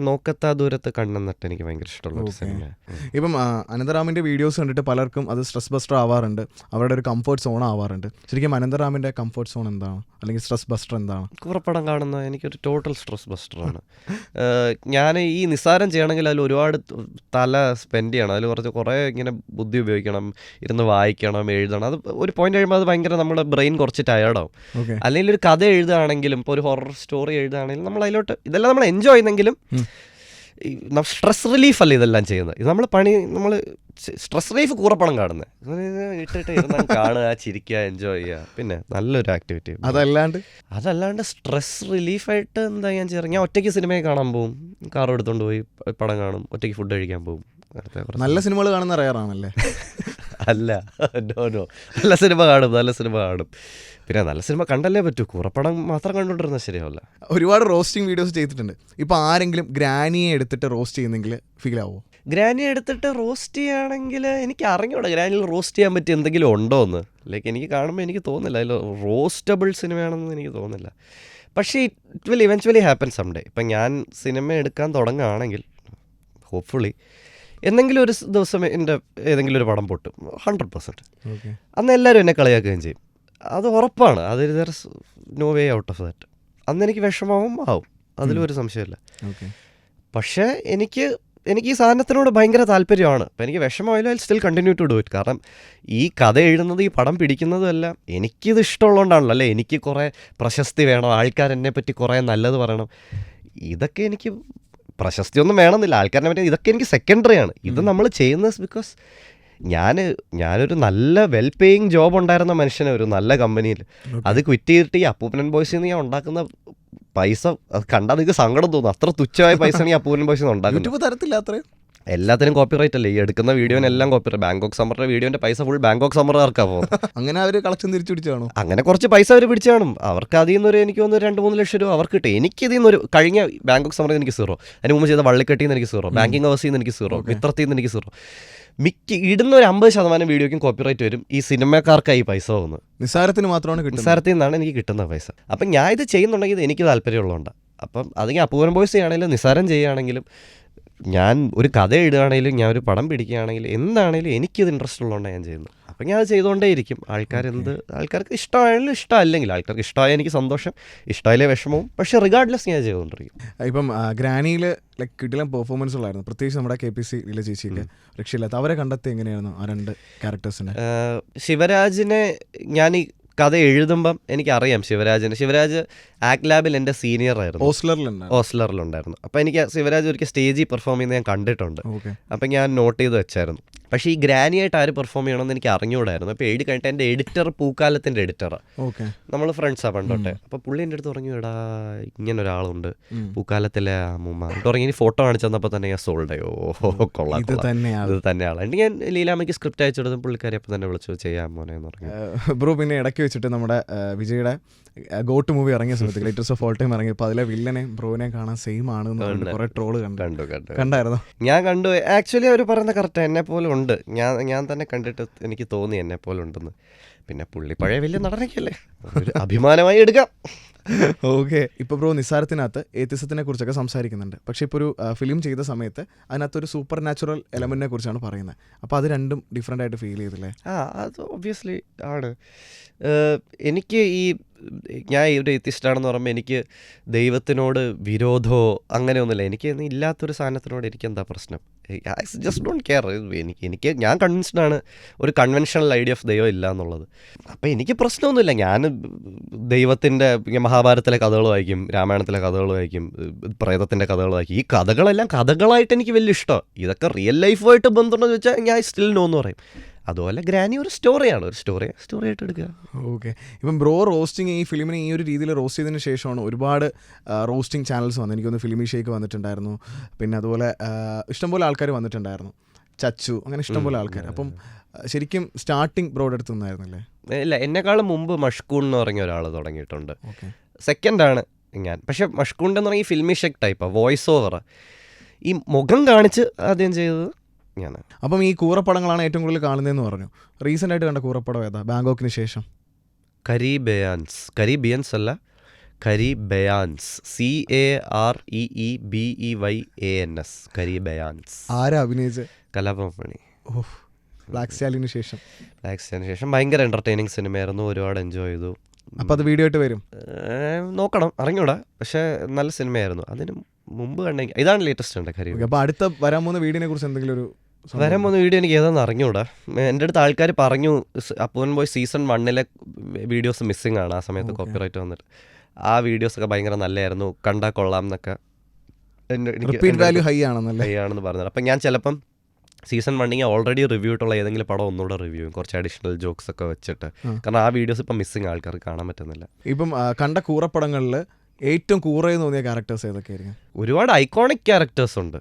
നോക്കത്താ ദൂരത്ത് കണ്ണെന്നിട്ട് എനിക്ക് ഭയങ്കര ഇഷ്ടമുള്ള ഒരു സിനിമ. ഇപ്പം അനന്തറാമിൻ്റെ വീഡിയോസ് കണ്ടിട്ട് പലർക്കും അത് സ്ട്രെസ് ബസ്റ്റർ ആവാറുണ്ട്, അവരുടെ ഒരു കംഫർട്ട് സോൺ ആവാറുണ്ട്. ശരിക്കും അനന്തറാമിൻ്റെ കംഫർട്ട് സോൺ എന്താണ്, അല്ലെങ്കിൽ സ്ട്രെസ് ബസ്റ്റർ എന്താണ്? കുറപ്പടം കാണുന്നത് എനിക്കൊരു ടോട്ടൽ സ്ട്രെസ് ബസ്റ്ററാണ്. ഞാൻ ഈ നിസ്സാരം ചെയ്യണമെങ്കിൽ അതിൽ ഒരുപാട് തല സ്പെൻഡ് ചെയ്യണം, അതിൽ കുറേ ഇങ്ങനെ ബുദ്ധി ഉപയോഗിക്കണം, ഇരുന്ന് വായിക്കണം, എഴുതണം. അത് ഒരു പോയിന്റ് കഴിയുമ്പോൾ അത് ഭയങ്കര നമ്മുടെ ബ്രെയിൻ കുറച്ച് ടയേർഡാവും. അല്ലെങ്കിൽ ഒരു കഥ എഴുതുകയാണെങ്കിലും, ഇപ്പോൾ ഒരു ഹൊറർ സ്റ്റോറി എഴുതുകയാണെങ്കിലും നമ്മൾ അതിലോട്ട് ഇതെല്ലാം നമ്മൾ എൻജോയ് ചെയ്യുന്നെങ്കിലും സ്ട്രെസ് റിലീഫ് അല്ല ഇതെല്ലാം ചെയ്യുന്നത്. ഇത് നമ്മൾ സ്ട്രെസ് റിലീഫ് കൂറപ്പണം കാണുന്നത്, ഇട്ടിട്ട് ഇരുന്ന് കാണുക, ചിരിക്കുക, എൻജോയ് ചെയ്യുക, പിന്നെ നല്ലൊരു ആക്ടിവിറ്റി. അതല്ലാണ്ട് സ്ട്രെസ് റിലീഫായിട്ട് എന്താ ഞാൻ ചെയ്യാറ്? ഞാൻ ഒറ്റയ്ക്ക് സിനിമയെ കാണാൻ പോകും, കാർ എടുത്തുകൊണ്ട് പോയി പടം കാണും, ഒറ്റയ്ക്ക് ഫുഡ് കഴിക്കാൻ പോകും. നല്ല സിനിമകൾ കാണുന്ന റയറാണല്ലേ? അല്ല, നോ, നല്ല സിനിമ കാണും. പിന്നെ നല്ല സിനിമ കണ്ടല്ലേ പറ്റൂ, കുറപ്പടം മാത്രം കണ്ടുകൊണ്ടിരുന്നത് ശരിയാവില്ല. ഒരുപാട് റോസ്റ്റിംഗ് വീഡിയോസ് ചെയ്തിട്ടുണ്ട്. ഇപ്പോൾ ആരെങ്കിലും ഗ്രാനിയെ എടുത്തിട്ട് റോസ്റ്റ് ചെയ്യുന്നെങ്കിൽ ഫീൽ ആവുമോ? ഗ്രാനിയെ എടുത്തിട്ട് റോസ്റ്റ് ചെയ്യുകയാണെങ്കിൽ എനിക്ക് അറിഞ്ഞൂടാ ഗ്രാനിയിൽ റോസ്റ്റ് ചെയ്യാൻ പറ്റിയ എന്തെങ്കിലും ഉണ്ടോ എന്ന്. ലൈക്ക് എനിക്ക് കാണുമ്പോൾ എനിക്ക് തോന്നുന്നില്ല അതിൽ റോസ്റ്റബിൾ സിനിമയാണെന്ന് എനിക്ക് തോന്നുന്നില്ല. പക്ഷേ it will eventually happen someday. ഇപ്പം ഞാൻ സിനിമ എടുക്കാൻ തുടങ്ങുകയാണെങ്കിൽ ഹോപ്പ്ഫുള്ളി എന്തെങ്കിലും ഒരു ദിവസം എൻ്റെ ഏതെങ്കിലും ഒരു പടം പൊട്ടും, 100%. അന്ന് എല്ലാവരും എന്നെ കളിയാക്കുകയും ചെയ്യും, അത് ഉറപ്പാണ്. അത് no way out of that. അന്ന് എനിക്ക് വിഷമവും ആവും, അതിലും ഒരു സംശയമില്ല. പക്ഷേ എനിക്ക് എനിക്ക് ഈ സാധനത്തിനോട് ഭയങ്കര താല്പര്യമാണ്. അപ്പോൾ എനിക്ക് വിഷമമായാലും I still continue to do it. കാരണം ഈ കഥ എഴുതുന്നത് ഈ പടം പിടിക്കുന്നതും എല്ലാം എനിക്കിത് ഇഷ്ടമുള്ളതുകൊണ്ടാണല്ലോ. അല്ലേ, എനിക്ക് കുറേ പ്രശസ്തി വേണം, ആൾക്കാർ എന്നെ പറ്റി കുറേ നല്ലത് പറയണം. ഇതൊക്കെ എനിക്ക് പ്രശസ്തിയൊന്നും വേണമെന്നില്ല, ആൾക്കാരെ പറ്റി ഇതൊക്കെ എനിക്ക് സെക്കൻഡറി ആണ്. ഇത് നമ്മൾ ചെയ്യുന്നത് ബിക്കോസ് ഞാനൊരു നല്ല വെൽ പേയിങ് ജോബ് ഉണ്ടായിരുന്ന മനുഷ്യനെ ഒരു നല്ല കമ്പനിയിൽ അത് ക്വിറ്റ് ചെയ്തിട്ട് ഈ അപ്പൂപ്പൻ ബോയ്സിൽ നിന്ന് ഞാൻ ഉണ്ടാക്കുന്ന പൈസ അത് കണ്ടാൽ നിങ്ങൾക്ക് സങ്കടം തോന്നും. അത്ര തുച്ഛമായ പൈസയാണ് ഈ അപ്പൂപ്പൻ ബോയ്സിൽ നിന്ന് ഉണ്ടാക്കുന്നത്. തരത്തില്ല അത്രയും. എല്ലാത്തിനും കോപ്പിറൈറ്റ് അല്ലേ, ഈ എടുക്കുന്ന വീഡിയോനെല്ലാം കോപ്പിറൈറ്റ്. ബാങ്കോക്ക് സമ്മറിന്റെ വീഡിയോന്റെ പൈസ ഫുൾ ബാങ്കോക്ക് സമ്മറുകാർക്കാണ് പോകുന്നത്. അങ്ങനെ അവർ കളക്ഷൻ തിരിച്ചു പിടിച്ചാണോ? അങ്ങനെ കുറച്ച് പൈസ അവർ പിടിച്ചു കാണും. അവർക്ക് അതിൽ നിന്നൊരു എനിക്ക് തോന്നുന്നു 2-3 ലക്ഷം രൂപ അവർക്ക് കിട്ടും. എനിക്ക് ഇതിൽ നിന്നൊരു കഴിഞ്ഞ ബാങ്കോക്ക് സമ്മറിൽ എനിക്ക് 0, അതിന് മുമ്പ് ചെയ്ത വള്ളിക്കെട്ടിൽ നിന്ന് എനിക്ക് 0, ബാങ്കിങ് ഹൗസിൽ നിന്ന് എനിക്ക് 0, മിത്രത്തിൽ നിന്ന് എനിക്ക് 0. ഇടുന്ന ഒരു 50% വീഡിയോയ്ക്കും കോപ്പിറൈറ്റ് വരും. ഈ സിനിമക്കാർക്കായി പൈസ പോകുന്നത് നിസ്സാരത്തിന് മാത്രമാണ് കിട്ടുന്നത്. നിസ്സാരത്തിൽ നിന്നാണ് എനിക്ക് കിട്ടുന്ന പൈസ. അപ്പം ഞാൻ ഇത് ചെയ്യുന്നുണ്ടെങ്കിൽ എനിക്ക് താല്പര്യമുള്ളതുകൊണ്ടാണ്. അപ്പം അതെങ്കിൽ അപ്പൂപ്പൻ ബോയ്സ് ആണെങ്കിലും നിസ്സാരം ചെയ്യുകയാണെങ്കിലും ഞാൻ ഒരു കഥ എഴുതുകയാണെങ്കിലും ഞാൻ ഒരു പടം പിടിക്കുകയാണെങ്കിലും എന്താണെങ്കിലും എനിക്കിത് ഇൻട്രസ്റ്റ് ഉള്ളതുകൊണ്ടാണ് ഞാൻ ചെയ്യുന്നത്. അപ്പം ഞാൻ അത് ചെയ്തുകൊണ്ടേ ഇരിക്കും. ആൾക്കാർക്ക് ഇഷ്ടമായാലും ഇഷ്ടമല്ലെങ്കിൽ ആൾക്കാർക്ക് ഇഷ്ടമായ എനിക്ക് സന്തോഷം, ഇഷ്ടമായാലേ വിഷമവും. പക്ഷേ റിഗാർഡ്ലെസ് ഞാൻ ചെയ്തുകൊണ്ടിരിക്കും. ഇപ്പം ഗ്രാനിയിൽ ലൈക്ക് കിട്ടിയ പെർഫോമൻസ് ഉള്ളായിരുന്നു, പ്രത്യേകിച്ച് നമ്മുടെ KPC ഇല്ല ചേച്ചിക്ക് രക്ഷയില്ലാത്ത. അവരെ കണ്ടെത്തി എങ്ങനെയായിരുന്നു ആ 2 ക്യാരക്ടേഴ്സിനെ? ശിവരാജിനെ ഞാൻ ഈ കഥ എഴുതുമ്പം എനിക്കറിയാം ശിവരാജ് ആക്ട് ലാബിൽ എൻ്റെ സീനിയർ ആയിരുന്നു, ഓസ്ലറിലുണ്ടായിരുന്നു. അപ്പോൾ എനിക്ക് ശിവരാജ് ഒരിക്കൽ സ്റ്റേജിൽ പെർഫോം ചെയ്യുന്നത് ഞാൻ കണ്ടിട്ടുണ്ട്. അപ്പം ഞാൻ നോട്ട് ചെയ്ത് വെച്ചായിരുന്നു. പക്ഷേ ഈ ഗ്രാനിയായിട്ട് ആര് പെർഫോം ചെയ്യണമെന്ന് എനിക്ക് അറിഞ്ഞുകൂടായിരുന്നു. അപ്പോൾ എഴുതി കഴിഞ്ഞിട്ട് എൻ്റെ എഡിറ്റർ പൂക്കാലത്തിൻ്റെ എഡിറ്ററാണ്, നമ്മൾ ഫ്രണ്ട്സാണ് പണ്ടോട്ടെ. അപ്പോൾ പുള്ളി എൻ്റെ അടുത്ത് പറഞ്ഞു, എടാ ഇങ്ങനെ ഒരാളുണ്ട് പൂക്കാലത്തിലെ അമ്മൂമ്മ തുടങ്ങി ഫോട്ടോ കാണിച്ചു തന്നപ്പോൾ തന്നെ ഞാൻ സോൾഡയോ കൊള്ളാം, ഇത് തന്നെയാണ്. എന്നിട്ട് ഞാൻ ലീലാമ്മയ്ക്ക് സ്ക്രിപ്റ്റ് അയച്ചു കൊടുത്തും പുള്ളിക്കാരി അപ്പോൾ തന്നെ വിളിച്ചു ചെയ്യാൻ മോനെ എന്ന് പറഞ്ഞു. ബ്രോ പിന്നെ ഇടയ്ക്ക് വെച്ചിട്ട് നമ്മുടെ വിജയുടെ ഗോട്ട് മൂവി ഇറങ്ങിയ സമയത്ത് ഗ്രേറ്റസ്റ്റ് ഓഫ് ഓൾ ടൈം ഇറങ്ങിയപ്പോൾ അതിലെ വില്ലനെയും ബ്രോനെയും കാണാൻ സെയിം ആണ് കുറേ ട്രോള് കണ്ടായിരുന്നു. ഞാൻ കണ്ടു. ആക്ച്വലി അവർ പറയുന്ന കറക്റ്റ് എന്നെ പോലെ ഉണ്ട്. ഞാൻ തന്നെ കണ്ടിട്ട് എനിക്ക് തോന്നി എന്നെ പോലെ ഉണ്ടെന്ന്. പിന്നെ പുള്ളി പഴയ വലിയ നടനൊക്കെയല്ലേ, ഒരു അഭിമാനമായി എടുക്കാം. ഓക്കെ. ഇപ്പോൾ ബ്രോ നിസ്സാരത്തിനകത്ത് ഏത്തിസത്തിനെ കുറിച്ചൊക്കെ സംസാരിക്കുന്നുണ്ട്. പക്ഷേ ഇപ്പോൾ ഒരു ഫിലിം ചെയ്ത സമയത്ത് അതിനകത്തൊരു സൂപ്പർ നാച്ചുറൽ എലമെൻറ്റിനെ കുറിച്ചാണ് പറയുന്നത്. അപ്പോൾ അത് രണ്ടും ഡിഫറെൻ്റ് ആയിട്ട് ഫീൽ ചെയ്തില്ലേ? അത് ഒബ്വിയസ്ലി ആണ്. എനിക്ക് ഞാൻ ഒരു എത്തിസ്റ്റാണെന്ന് പറയുമ്പോൾ എനിക്ക് ദൈവത്തിനോട് വിരോധമോ അങ്ങനെയൊന്നുമില്ല. എനിക്ക് ഇല്ലാത്തൊരു സാധനത്തിനോട് എനിക്കെന്താ പ്രശ്നം? I just don't care. ഞാൻ കൺവിൻസ്ഡ് ആണ് ഒരു കൺവെൻഷണൽ ഐഡിയ ഓഫ് ദൈവം ഇല്ല എന്നുള്ളത്. അപ്പോൾ എനിക്ക് പ്രശ്നമൊന്നുമില്ല. ഞാൻ ദൈവത്തിൻ്റെ മഹാഭാരതത്തിലെ കഥകൾ വായിക്കും, രാമായണത്തിലെ കഥകൾ വായിക്കും, പ്രേതത്തിൻ്റെ കഥകൾ വായിക്കും. ഈ കഥകളെല്ലാം കഥകളായിട്ട് എനിക്ക് വലിയ ഇഷ്ടമാണ്. ഇതൊക്കെ റിയൽ ലൈഫുമായിട്ട് ബന്ധമുണ്ടെന്ന് വെച്ചാൽ ഞാൻ സ്റ്റിൽ നോ എന്ന് പറയും. അതുപോലെ ഗ്രാനി ഒരു സ്റ്റോറിയാണ്, ഒരു സ്റ്റോറിയായിട്ട് എടുക്കുക. ഓക്കെ. ഇപ്പം ബ്രോ റോസ്റ്റിംഗ് ഈ ഫിലിമിനെ ഈ ഒരു രീതിയിൽ റോസ്റ്റ് ചെയ്തതിന് ശേഷമാണ് ഒരുപാട് റോസ്റ്റിംഗ് ചാനൽസ് വന്നത്. എനിക്കൊന്ന് ഫിലിമി ഷേക്ക് വന്നിട്ടുണ്ടായിരുന്നു, പിന്നെ അതുപോലെ ഇഷ്ടംപോലെ ആൾക്കാർ വന്നിട്ടുണ്ടായിരുന്നു, ചച്ചു, അങ്ങനെ ഇഷ്ടംപോലെ ആൾക്കാർ. അപ്പം ശരിക്കും സ്റ്റാർട്ടിങ് ബ്രോയുടെ അടുത്ത് നിന്നായിരുന്നല്ലേ? ഇല്ല, എന്നെക്കാളും മുമ്പ് മഷ്കൂൺ എന്ന് പറഞ്ഞ ഒരാൾ തുടങ്ങിയിട്ടുണ്ട്. സെക്കൻഡാണ് ഞാൻ. പക്ഷേ മഷ്കൂണിൻ്റെ എന്ന് പറഞ്ഞാൽ ഈ ഫിലിമി ഷേക്ക് ടൈപ്പാണ്, വോയിസ് ഓവറാണ്. ഈ മുഖം കാണിച്ച് ആദ്യം ചെയ്തത് ഞാൻ. അപ്പം ഈ കൂറപ്പടങ്ങളാണ് ഏറ്റവും കൂടുതൽ കാണുന്നതെന്ന് പറഞ്ഞു. റീസെൻ്റ് ആയിട്ട് കണ്ട കൂറപ്പടം ഏതാ ബാങ്കോക്കിന് ശേഷം? കരീബിയൻസ് അല്ല, കരീബയാൻസ്, CAREEBEYANS, കരീബയാൻസ്. ആരാ അഭിനയിച്ചത്? കലാഭവൻ. ബ്ലാക്ക് സ്റ്റാലിന് ശേഷം ഭയങ്കര എൻ്റർടൈനിങ് സിനിമയായിരുന്നു, ഒരുപാട് എൻജോയ് ചെയ്തു. അപ്പോൾ അത് വീഡിയോ ആയിട്ട് വരും, നോക്കണം, അറിഞ്ഞൂടാ. പക്ഷേ നല്ല സിനിമയായിരുന്നു. അതിന് മുമ്പ് കണ്ടെങ്കിൽ ഇതാണ് ലേറ്റസ്റ്റ് ഉണ്ട് കരീബ്. അപ്പോൾ അടുത്ത വരാൻ പോകുന്ന വീഡിയോനെ കുറിച്ച് എന്തെങ്കിലും ഒരു വരാൻ പോകുന്ന വീഡിയോ എനിക്ക് ഏതാണെന്ന് അറിഞ്ഞൂടാ. എൻ്റെ അടുത്ത് ആൾക്കാർ പറഞ്ഞു അപ്പൂപ്പൻ ബോയ്സ് സീസൺ 1 വീഡിയോസ് മിസ്സിംഗ് ആണ്, ആ സമയത്ത് കോപ്പിറൈറ്റ് വന്നിട്ട്. ആ വീഡിയോസൊക്കെ ഭയങ്കര നല്ലതായിരുന്നു, കണ്ടാൽ കൊള്ളാം എന്നൊക്കെ ഹൈ ആണെന്ന് പറഞ്ഞത്. അപ്പം ഞാൻ ചിലപ്പം സീസൺ 1 ഓൾറെഡി റിവ്യൂ ഇട്ടുള്ള ഏതെങ്കിലും പടം ഒന്നുകൂടെ റിവ്യൂ ചെയ്യും, കുറച്ച് അഡീഷണൽ ജോക്സ് ഒക്കെ വെച്ചിട്ട്. കാരണം ആ വീഡിയോസ് ഇപ്പം മിസ്സിങ്, ആൾക്കാർക്ക് കാണാൻ പറ്റുന്നില്ല. ഇപ്പം കണ്ട കൂറപ്പടങ്ങളിൽ ഏറ്റവും കൂറയെന്ന് തോന്നിയ ക്യാരക്ടേഴ്സ് ഏതൊക്കെയായിരിക്കും? ഒരുപാട് ഐക്കോണിക് ക്യാരക്ടേഴ്സ് ഉണ്ട്.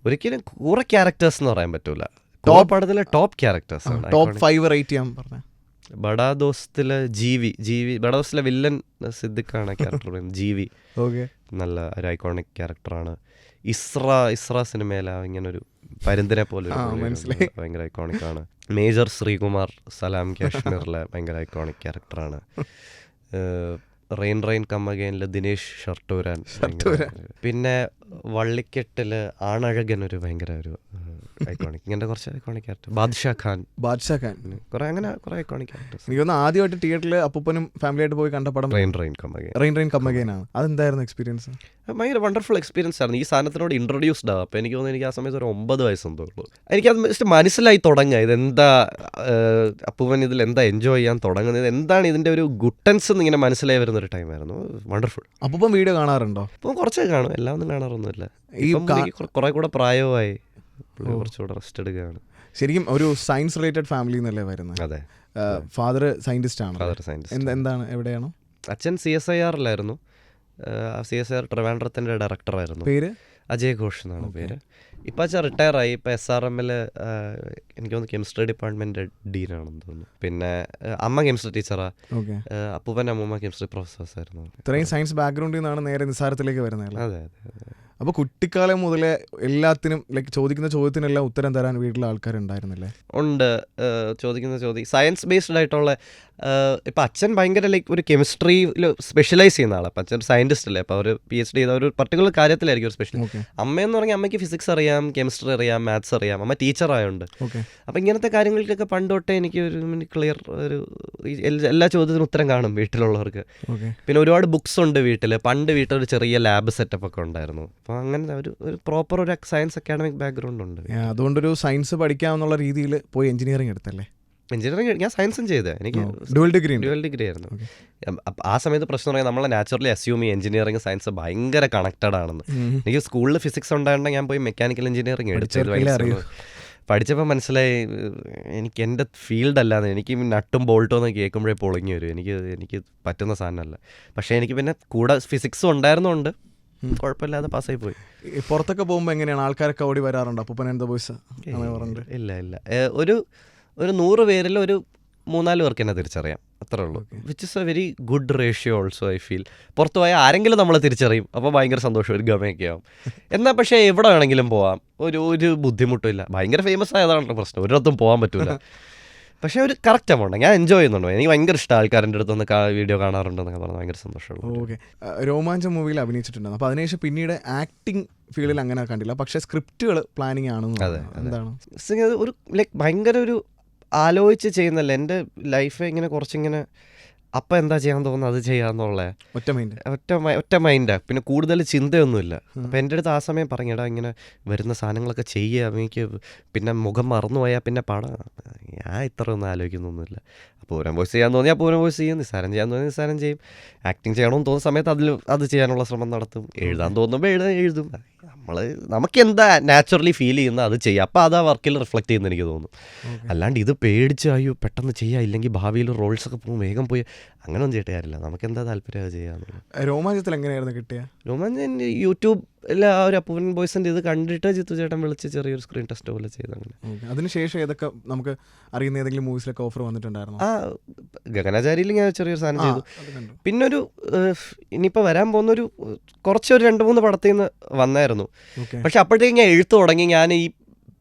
ഒരിക്കലും കൂറ ക്യാരക്ടേഴ്സ് എന്ന് പറയാൻ പറ്റൂല. ടോപ്പ് പടത്തിലെ ടോപ്പ് ക്യാരക്ടേഴ്സ് ആണ്. ടോപ്പ് 5 റേറ്റ് ചെയ്യാൻ പറഞ്ഞ ബഡാ ദോസ്തിലെ ജീവി, ബഡാ ദോസ്തിലെ വില്ലൻ സിദ്ദിഖാണ് ക്യാരക്ടർ പറയുന്നത്. ജീവി നല്ല ഒരു ഐക്കോണിക് ക്യാരക്ടറാണ്. ഇസ്ര സിനിമയില ഇങ്ങനൊരു പരുന്തിനെ പോലെ ഭയങ്കര ഐക്കോണിക് ആണ്. മേജർ ശ്രീകുമാർ സലാം കാശ്മീറിലെ ഭയങ്കര ഐക്കോണിക് ക്യാരക്ടറാണ്. റെയിൻ റെയിൻ കമ്മഗേനിൽ ദിനേശ് ഷർട്ടൂരാൻ പിന്നെ വള്ളിക്കെട്ടില് ആണഴകൻ ഒരു ഭയങ്കര ഒരു ഐക്കോണിക്, ഇങ്ങനത്തെ കുറച്ച് ഐക്കോണിക് ക്യാരക്ടർ. ബാദ്ഷാ ഖാൻ കുറെ അങ്ങനെ കുറെ ഐക്കോണിക് ക്യാരക്ടേഴ്സ്. എനിക്ക് തോന്നുന്നു ആദ്യമായിട്ട് തിയേറ്ററിൽ അപ്പൂപ്പനും ഫാമിലി ആയിട്ട് പോയി കണ്ട പടം റെയിൻ റെയിൻ കമ്മഗേൻ. റെയിൻ കമ്മഗേൻ ആണ്. അതെന്തായിരുന്നു എക്സ്പീരിയൻസ്? ഭയങ്കര വണ്ടർഫുൾ എക്സ്പീരിയൻസ് ആയിരുന്നു. ഈ സാധനത്തിനോട് ഇൻട്രൊഡ്യൂസ്ഡ് ആവും. അപ്പോൾ എനിക്ക് തോന്നുന്നു എനിക്ക് ആ സമയത്ത് ഒരു 9 വയസ്സെന്തോ ഉള്ളൂ. എനിക്കത് ജസ്റ്റ് മനസ്സിലായി തുടങ്ങുക ഇതെന്താ അപ്പൂപ്പൻ ഇതിൽ എന്താ എൻജോയ് ചെയ്യാൻ തുടങ്ങുന്നത്, എന്താണ് ഇതിൻ്റെ ഒരു ഗുട്ടൻസ് എന്ന് ഇങ്ങനെ മനസ്സിലായി വരുന്നൊരു ടൈമായിരുന്നു. വണ്ടർഫുൾ. അപ്പൂപ്പൻ വീഡിയോ കാണാറുണ്ടോ? അപ്പോൾ കുറച്ചൊക്കെ കാണും, എല്ലാം ഒന്നും കാണാറൊന്നുമില്ല. കുറെ കൂടെ പ്രായമായി, കുറച്ചുകൂടെ റെസ്റ്റ് എടുക്കുകയാണ്. ശരിക്കും ഒരു സയൻസ് റിലേറ്റഡ് ഫാമിലി എന്നല്ലേ വരുന്നത്? അതെ. ഫാദർ സയന്റിസ്റ്റ് ആണ്. Father scientist. എന്താണ്, എവിടെയാണോ? അച്ഛൻ CSIR-ലായിരുന്നു. CSIR ട്രിവാൻഡ്രത്തിൻ്റെ ഡയറക്ടറായിരുന്നു. പേര് അജയ് ഘോഷ് എന്നാണ് പേര്. ഇപ്പം അച്ഛൻ റിട്ടയറായി. ഇപ്പം SRM-ൽ എനിക്ക് തോന്നുന്നു കെമിസ്ട്രി ഡിപ്പാർട്ട്മെൻറ്റ് ഡീനാണെന്ന് തോന്നുന്നു. പിന്നെ അമ്മ കെമിസ്ട്രി ടീച്ചറാണ്. അപ്പൂപ്പൻ്റെ അമ്മൂമ്മ കെമിസ്ട്രി പ്രൊഫസേഴ്സായിരുന്നു. ഇത്രയും സയൻസ് ബാക്ക്ഗ്രൗണ്ടിൽ നിന്നാണ് നേരെ നിസ്സാരത്തിലേക്ക് വരുന്നത്. അതെ അതെ. അപ്പോൾ കുട്ടിക്കാലം മുതലേ എല്ലാത്തിനും ലൈക്ക് ചോദിക്കുന്ന ചോദ്യത്തിനെല്ലാം ഉത്തരം തരാൻ വീട്ടിലെ ആൾക്കാരുണ്ടായിരുന്നില്ലേ? ഉണ്ട്. ചോദിക്കുന്ന ചോദ്യം സയൻസ് ബേസ്ഡ് ആയിട്ടുള്ള ഇപ്പം അച്ഛൻ ഭയങ്കര ലൈക്ക് ഒരു കെമിസ്ട്രിയിൽ സ്പെഷ്യലൈസ് ചെയ്യുന്ന ആളാണ്. അപ്പം അച്ഛൻ സയൻറ്റിസ്റ്റ് അല്ലേ, അപ്പോൾ അവർ PhD ചെയ്ത ഒരു പർട്ടിക്കുലർ കാര്യത്തിലായിരിക്കും ഒരു സ്പെഷ്യൽ. അമ്മയെന്ന് പറഞ്ഞാൽ അമ്മയ്ക്ക് ഫിസിക്സ് അറിയാം, കെമിസ്ട്രി അറിയാം, മാത്സ് അറിയാം. അമ്മ ടീച്ചറായുണ്ട്. അപ്പം ഇങ്ങനത്തെ കാര്യങ്ങൾക്കൊക്കെ പണ്ട് തൊട്ടേ എനിക്ക് ഒരു ക്ലിയർ ഒരു എല്ലാ ചോദ്യത്തിനും ഉത്തരം കാണും വീട്ടിലുള്ളവർക്ക്. പിന്നെ ഒരുപാട് ബുക്സ് ഉണ്ട് വീട്ടിൽ. പണ്ട് വീട്ടിലൊരു ചെറിയ ലാബ് സെറ്റപ്പ് ഒക്കെ ഉണ്ടായിരുന്നു. അപ്പോൾ അങ്ങനെ ഒരു പ്രോപ്പർ ഒരു സയൻസ് അക്കാഡമിക് ബാക്ക്ഗ്രൗണ്ട് ഉണ്ട്. അതുകൊണ്ടൊരു സയൻസ് പഠിക്കാമെന്നുള്ള രീതിയിൽ പോയി എഞ്ചിനീയറിംഗ് എടുത്തല്ലേ? എഞ്ചിനീയറിംഗ് ഞാൻ സയൻസും ചെയ്തത്. എനിക്ക് ഡ്യുവൽ ഡിഗ്രി ആയിരുന്നു. ആ സമയത്ത് പ്രശ്നം പറയാം, നമ്മളെ നാച്ചുറലി അസ്യൂം ചെയ്യും എഞ്ചിനീയറിംഗ് സയൻസ് ഭയങ്കര കണക്റ്റഡ് ആണെന്ന്. എനിക്ക് സ്കൂളിൽ ഫിസിക്സ് ഉണ്ടായിരുന്നെങ്കിൽ ഞാൻ പോയി മെക്കാനിക്കൽ എഞ്ചിനീയറിംഗ് എടുത്തത്. പഠിച്ചപ്പോൾ മനസ്സിലായി എനിക്ക് എൻ്റെ ഫീൽഡ് അല്ലാന്ന്. എനിക്ക് നട്ടും ബോൾട്ടും എന്ന് കേൾക്കുമ്പോഴേ പൊളിഞ്ഞു വരും. എനിക്ക് പറ്റുന്ന സാധനമല്ല. പക്ഷേ എനിക്ക് പിന്നെ കൂടെ ഫിസിക്സും ഉണ്ടായിരുന്നുകൊണ്ട് കുഴപ്പമില്ലാതെ പാസ്സായി പോയി. പുറത്തൊക്കെ പോകുമ്പോൾ എങ്ങനെയാണ് ആൾക്കാരൊക്കെ ഓടി വരാറുണ്ടോ അപ്പൂപ്പൻ ആൻഡ് ദ ബോയ്സ്? ഇല്ല. ഒരു 100 പേരിൽ ഒരു 3-4 പേർക്ക് എന്നെ തിരിച്ചറിയാം, അത്രേ ഉള്ളൂ. Which is A very good ratio also I feel. പുറത്തു പോയാൽ ആരെങ്കിലും നമ്മളെ തിരിച്ചറിയും, അപ്പോൾ ഭയങ്കര സന്തോഷം, ഒരു ഗമയൊക്കെ ആവും. എന്നാൽ പക്ഷേ എവിടെ വേണമെങ്കിലും പോവാം, ഒരു ബുദ്ധിമുട്ടും ഇല്ല. ഭയങ്കര ഫേമസ് ആയതാണ് പ്രശ്നം, ഒരിടത്തും പോകാൻ പറ്റില്ല. പക്ഷേ ഒരു കറക്റ്റ് എമൗണ്ട് ഞാൻ എൻജോയ് ചെയ്യുന്നുണ്ടോ. എനിക്ക് ഭയങ്കര ഇഷ്ടം ആൾക്കാരുടെ അടുത്തൊന്ന് വീഡിയോ കാണാറുണ്ടെന്നൊക്കെ പറഞ്ഞാൽ ഭയങ്കര സന്തോഷമുള്ളൂ. ഓക്കെ. രോമാഞ്ചം മൂവിയിൽ അഭിനയിച്ചിട്ടുണ്ട്. അപ്പോൾ അതിനുശേഷം പിന്നീട് ആക്ടിങ് ഫീൽഡിൽ അങ്ങനെ കണ്ടില്ല, പക്ഷേ സ്ക്രിപ്റ്റുകൾ പ്ലാനിങ് ആണെന്ന്. അതെ. എന്താണ് ഒരു ലൈക്ക് ഭയങ്കര ഒരു ആലോചിച്ച് ചെയ്യുന്നല്ല. എൻ്റെ ലൈഫ് ഇങ്ങനെ കുറച്ചിങ്ങനെ അപ്പം എന്താ ചെയ്യാൻ തോന്നുന്നത് അത് ചെയ്യാന്നുള്ള ഒറ്റ മൈൻഡാണ്. പിന്നെ കൂടുതൽ ചിന്തയൊന്നുമില്ല. അപ്പം എൻ്റെ അടുത്ത് ആ സമയം പറഞ്ഞടാ ഇങ്ങനെ വരുന്ന സാധനങ്ങളൊക്കെ ചെയ്യുക, എനിക്ക് പിന്നെ മുഖം മറന്നുപോയാൽ പിന്നെ പടം ഞാൻ ഇത്ര ഒന്നും ആലോചിക്കുന്നൊന്നുമില്ല. പൂരം വോയിസ് ചെയ്യാൻ തോന്നിയാൽ പൂരം വോയിസ് ചെയ്യും, നിസ്സാരം ചെയ്യാൻ തോന്നിയാൽ നിസ്സാരം ചെയ്യും. ആക്ടിങ് ചെയ്യണമെന്ന് തോന്നുന്ന സമയത്ത് അത് ചെയ്യാനുള്ള ശ്രമം നടത്തും. എഴുതാൻ തോന്നുമ്പോൾ എഴുതും. നമുക്ക് എന്താ നാച്ചുറലി ഫീൽ ചെയ്യുന്ന അത് ചെയ്യാം. അപ്പോൾ അത് ആ വർക്കിൽ റിഫ്ലക്റ്റ് ചെയ്യുന്ന എനിക്ക് തോന്നും. അല്ലാണ്ട് ഇത് പേടിച്ച് അയ്യോ പെട്ടെന്ന് ചെയ്യാം, ഇല്ലെങ്കിൽ ഭാവിയിൽ റോൾസൊക്കെ പോകും വേഗം പോയി അങ്ങനെയൊന്നും ചെയ്തിട്ട് കാര്യമില്ല. നമുക്ക് എന്താ താല്പര്യം അത് ചെയ്യാന്നുള്ളത്. രോമാഞ്ചത്തിൽ എങ്ങനെയായിരുന്നു കിട്ടിയ? രോമാഞ്ചം യൂട്യൂബിൽ ആ ഒരു അപ്പൂപ്പൻ ബോയ്സിൻ്റെ ഇത് കണ്ടിട്ട് ജിത്തു ചേട്ടൻ വിളിച്ച് ചെറിയൊരു സ്ക്രീൻ ടെസ്റ്റ് പോലെ ചെയ്തങ്ങനെ. അതിനുശേഷം ഏതൊക്കെ നമുക്ക് അറിയുന്ന ഏതെങ്കിലും മൂവീസിലൊക്കെ ഓഫർ വന്നിട്ടുണ്ടായിരുന്നു? ഗഗനാചാരിയിൽ ഞാൻ ചെറിയൊരു സാധനം ചെയ്തു. പിന്നൊരു ഇനിയിപ്പോൾ വരാൻ പോകുന്നൊരു കുറച്ചൊരു 2-3 പടത്തിൽ നിന്ന് വന്നായിരുന്നു. പക്ഷെ അപ്പോഴത്തേക്ക് ഞാൻ എഴുത്ത് തുടങ്ങി, ഞാൻ ഈ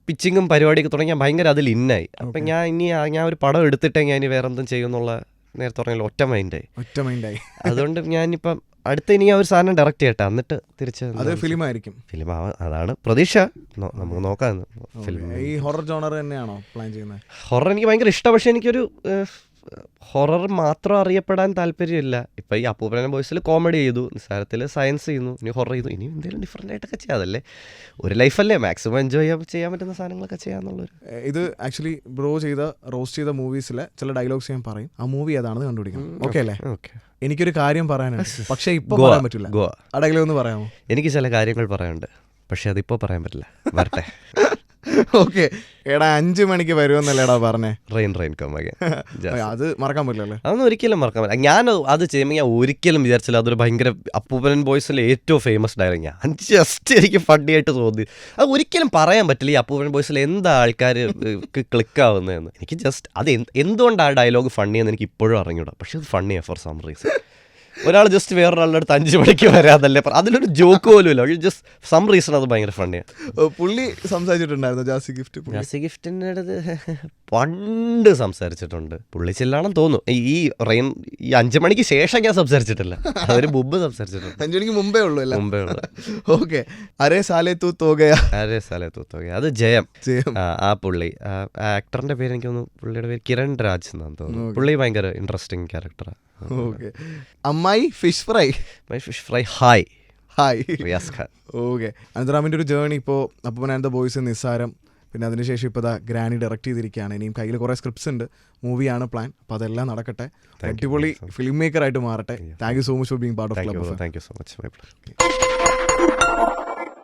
പിച്ചിങ്ങും പരിപാടിയൊക്കെ തുടങ്ങി, ഞാൻ ഭയങ്കര അതിൽ ഇന്നായി. അപ്പം ഞാൻ ഒരു പടം എടുത്തിട്ടേ ഞാൻ ഇനി വേറെ എന്തും ചെയ്യുമെന്നുള്ള നേരത്തെ പറഞ്ഞാൽ ഒറ്റ മൈൻഡായി. അതുകൊണ്ട് ഞാനിപ്പം അടുത്ത ഇനി ആ ഒരു സാധനം ഡയറക്റ്റ് ചെയ്യട്ടെ, എന്നിട്ട് തിരിച്ച് ഫിലിം ആയിരിക്കും. ഫിലിം അതാണ് പ്രതീക്ഷ. നമുക്ക് നോക്കാം. ഫിലിം ഈ ഹൊറർ ജോണർ തന്നെയാണോ പ്ലാൻ ചെയ്യുന്നത്? ഹൊറർ എനിക്ക് ഭയങ്കര ഇഷ്ടം. പക്ഷേ എനിക്കൊരു ഹൊറർ മാത്രം അറിയപ്പെടാൻ താല്പര്യമില്ല. ഇപ്പം ഈ അപ്പൂപ്പൻ ബോയ്സിൽ കോമഡി ചെയ്തു, നിസ്സാരത്തിൽ സയൻസ് ചെയ്യുന്നു, ഇനി ഹൊറർ ചെയ്തു. ഇനി എന്തെങ്കിലും ഡിഫറെൻ്റ് ആയിട്ടൊക്കെ ചെയ്യാതല്ലേ, ഒരു ലൈഫല്ലേ, മാക്സിമം എൻജോയ് ചെയ്യാൻ പറ്റുന്ന സാധനങ്ങളൊക്കെ ചെയ്യാന്നുള്ളൊരു. ഇത് ആക്ച്വലി ബ്രോ റോസ്റ്റ് ചെയ്ത മൂവീസിലെ ചില ഡയലോഗ്സ് ഞാൻ പറയും, ആ മൂവി ഏതാണെന്ന് കണ്ടുപിടിക്കണം. ഓക്കെ അല്ലേ? ഓക്കെ. എനിക്കൊരു കാര്യം പറയാനാണ്, പക്ഷേ ഇപ്പോൾ പറയാൻ പറ്റില്ല. ആ ഡയലോഗ് ഒന്ന് പറയാമോ? എനിക്ക് ചില കാര്യങ്ങൾ പറയാനുണ്ട്, പക്ഷെ അതിപ്പോൾ പറയാൻ പറ്റില്ല, വരട്ടെ. ഓക്കെ. എടാ 5 മണിക്ക് വരുമെന്നല്ലേടാ പറഞ്ഞേ? റെയിൻ കമ്മഗേൻ. അത് മറക്കാൻ പറ്റില്ലല്ലേ? അതൊന്നും ഒരിക്കലും മറക്കാൻ പറ്റില്ല. ഞാൻ അത് ചെയ്യുമ്പോൾ ഞാൻ ഒരിക്കലും വിചാരിച്ചില്ല അതൊരു ഭയങ്കര അപ്പൂപ്പൻ ബോയ്സിലെ ഏറ്റവും ഫേമസ് ഡയലോഗ്. ഞാൻ ജസ്റ്റ് എനിക്ക് ഫണ്ണിയായിട്ട് തോന്നി. അത് ഒരിക്കലും പറയാൻ പറ്റില്ല ഈ അപ്പൂപ്പൻ ബോയ്സിൽ എന്താ ആൾക്കാർ ക്ലിക്കാവുന്നതെന്ന്. എനിക്ക് ജസ്റ്റ് അത് എന്തുകൊണ്ട് ആ ഡയലോഗ് ഫണ്ണിയെന്ന് എനിക്ക് ഇപ്പോഴും അറിഞ്ഞൂടാ. പക്ഷെ അത് ഫണ്ണിയാണ് ഫോർ സം റീസൺ. ഒരാൾ ജസ്റ്റ് വേറൊരാളുടെ അടുത്ത് 5 മണിക്ക് വരാതല്ലേ അതിലൊരു ജോക്ക് പോലും ഇല്ല. ജസ്റ്റ് സം റീസൺ അത് ഭയങ്കര ഫണ്ണിയാണ്. പുള്ളി സംസാരിച്ചിട്ടുണ്ടായിരുന്നു ജാസി ഗിഫ്റ്റ്? ജാസി ഗിഫ്റ്റിൻ്റെ അടുത്ത് പണ്ട് സംസാരിച്ചിട്ടുണ്ട്. പുള്ളി ചെല്ലാണെന്ന് തോന്നുന്നു. ഈ 5 മണിക്ക് ശേഷം ഞാൻ സംസാരിച്ചിട്ടില്ല, അതിന് മുമ്പ് സംസാരിച്ചിട്ടുണ്ട്. 5 മണിക്ക് മുമ്പേ ഉള്ളൂ അല്ലേ? മുമ്പേ ഉള്ളു. ഓക്കെ. അരേ സാലേ തൂ തോകയാ. അരേ സാലേ തൂ തോകയാ, അത് ജയം. ആ പുള്ളി ആക്ടറിന്റെ പേര് എനിക്ക് തോന്നുന്നു, പുള്ളിയുടെ പേര് കിരൺ രാജ് എന്നാണ് തോന്നുന്നു. പുള്ളി ഭയങ്കര ഇൻട്രസ്റ്റിംഗ് ക്യാരക്ടറാണ്. ഓക്കെ. അമ്മായി fish fry. Fish fry hi hi Riyaz Khan. Okay. അനന്തറാമിൻ്റെ ഒരു ജേണി ഇപ്പോൾ അപ്പൂപ്പൻ ആൻഡ് ദ ബോയ്സ്, നിസ്സാരം, പിന്നെ അതിനുശേഷം ഇപ്പോൾ ഗ്രാനി ഡയറക്റ്റ് ചെയ്തിരിക്കുകയാണ്. ഇനിയും കയ്യിൽ കുറേ സ്ക്രിപ്റ്റ്സ് ഉണ്ട്, മൂവിയാണ് പ്ലാൻ. അപ്പോൾ അതെല്ലാം നടക്കട്ടെ, അടിപൊളി ഫിലിം മേക്കറായിട്ട് മാറട്ടെ. Thank you so much for being part of club. Thank you so much.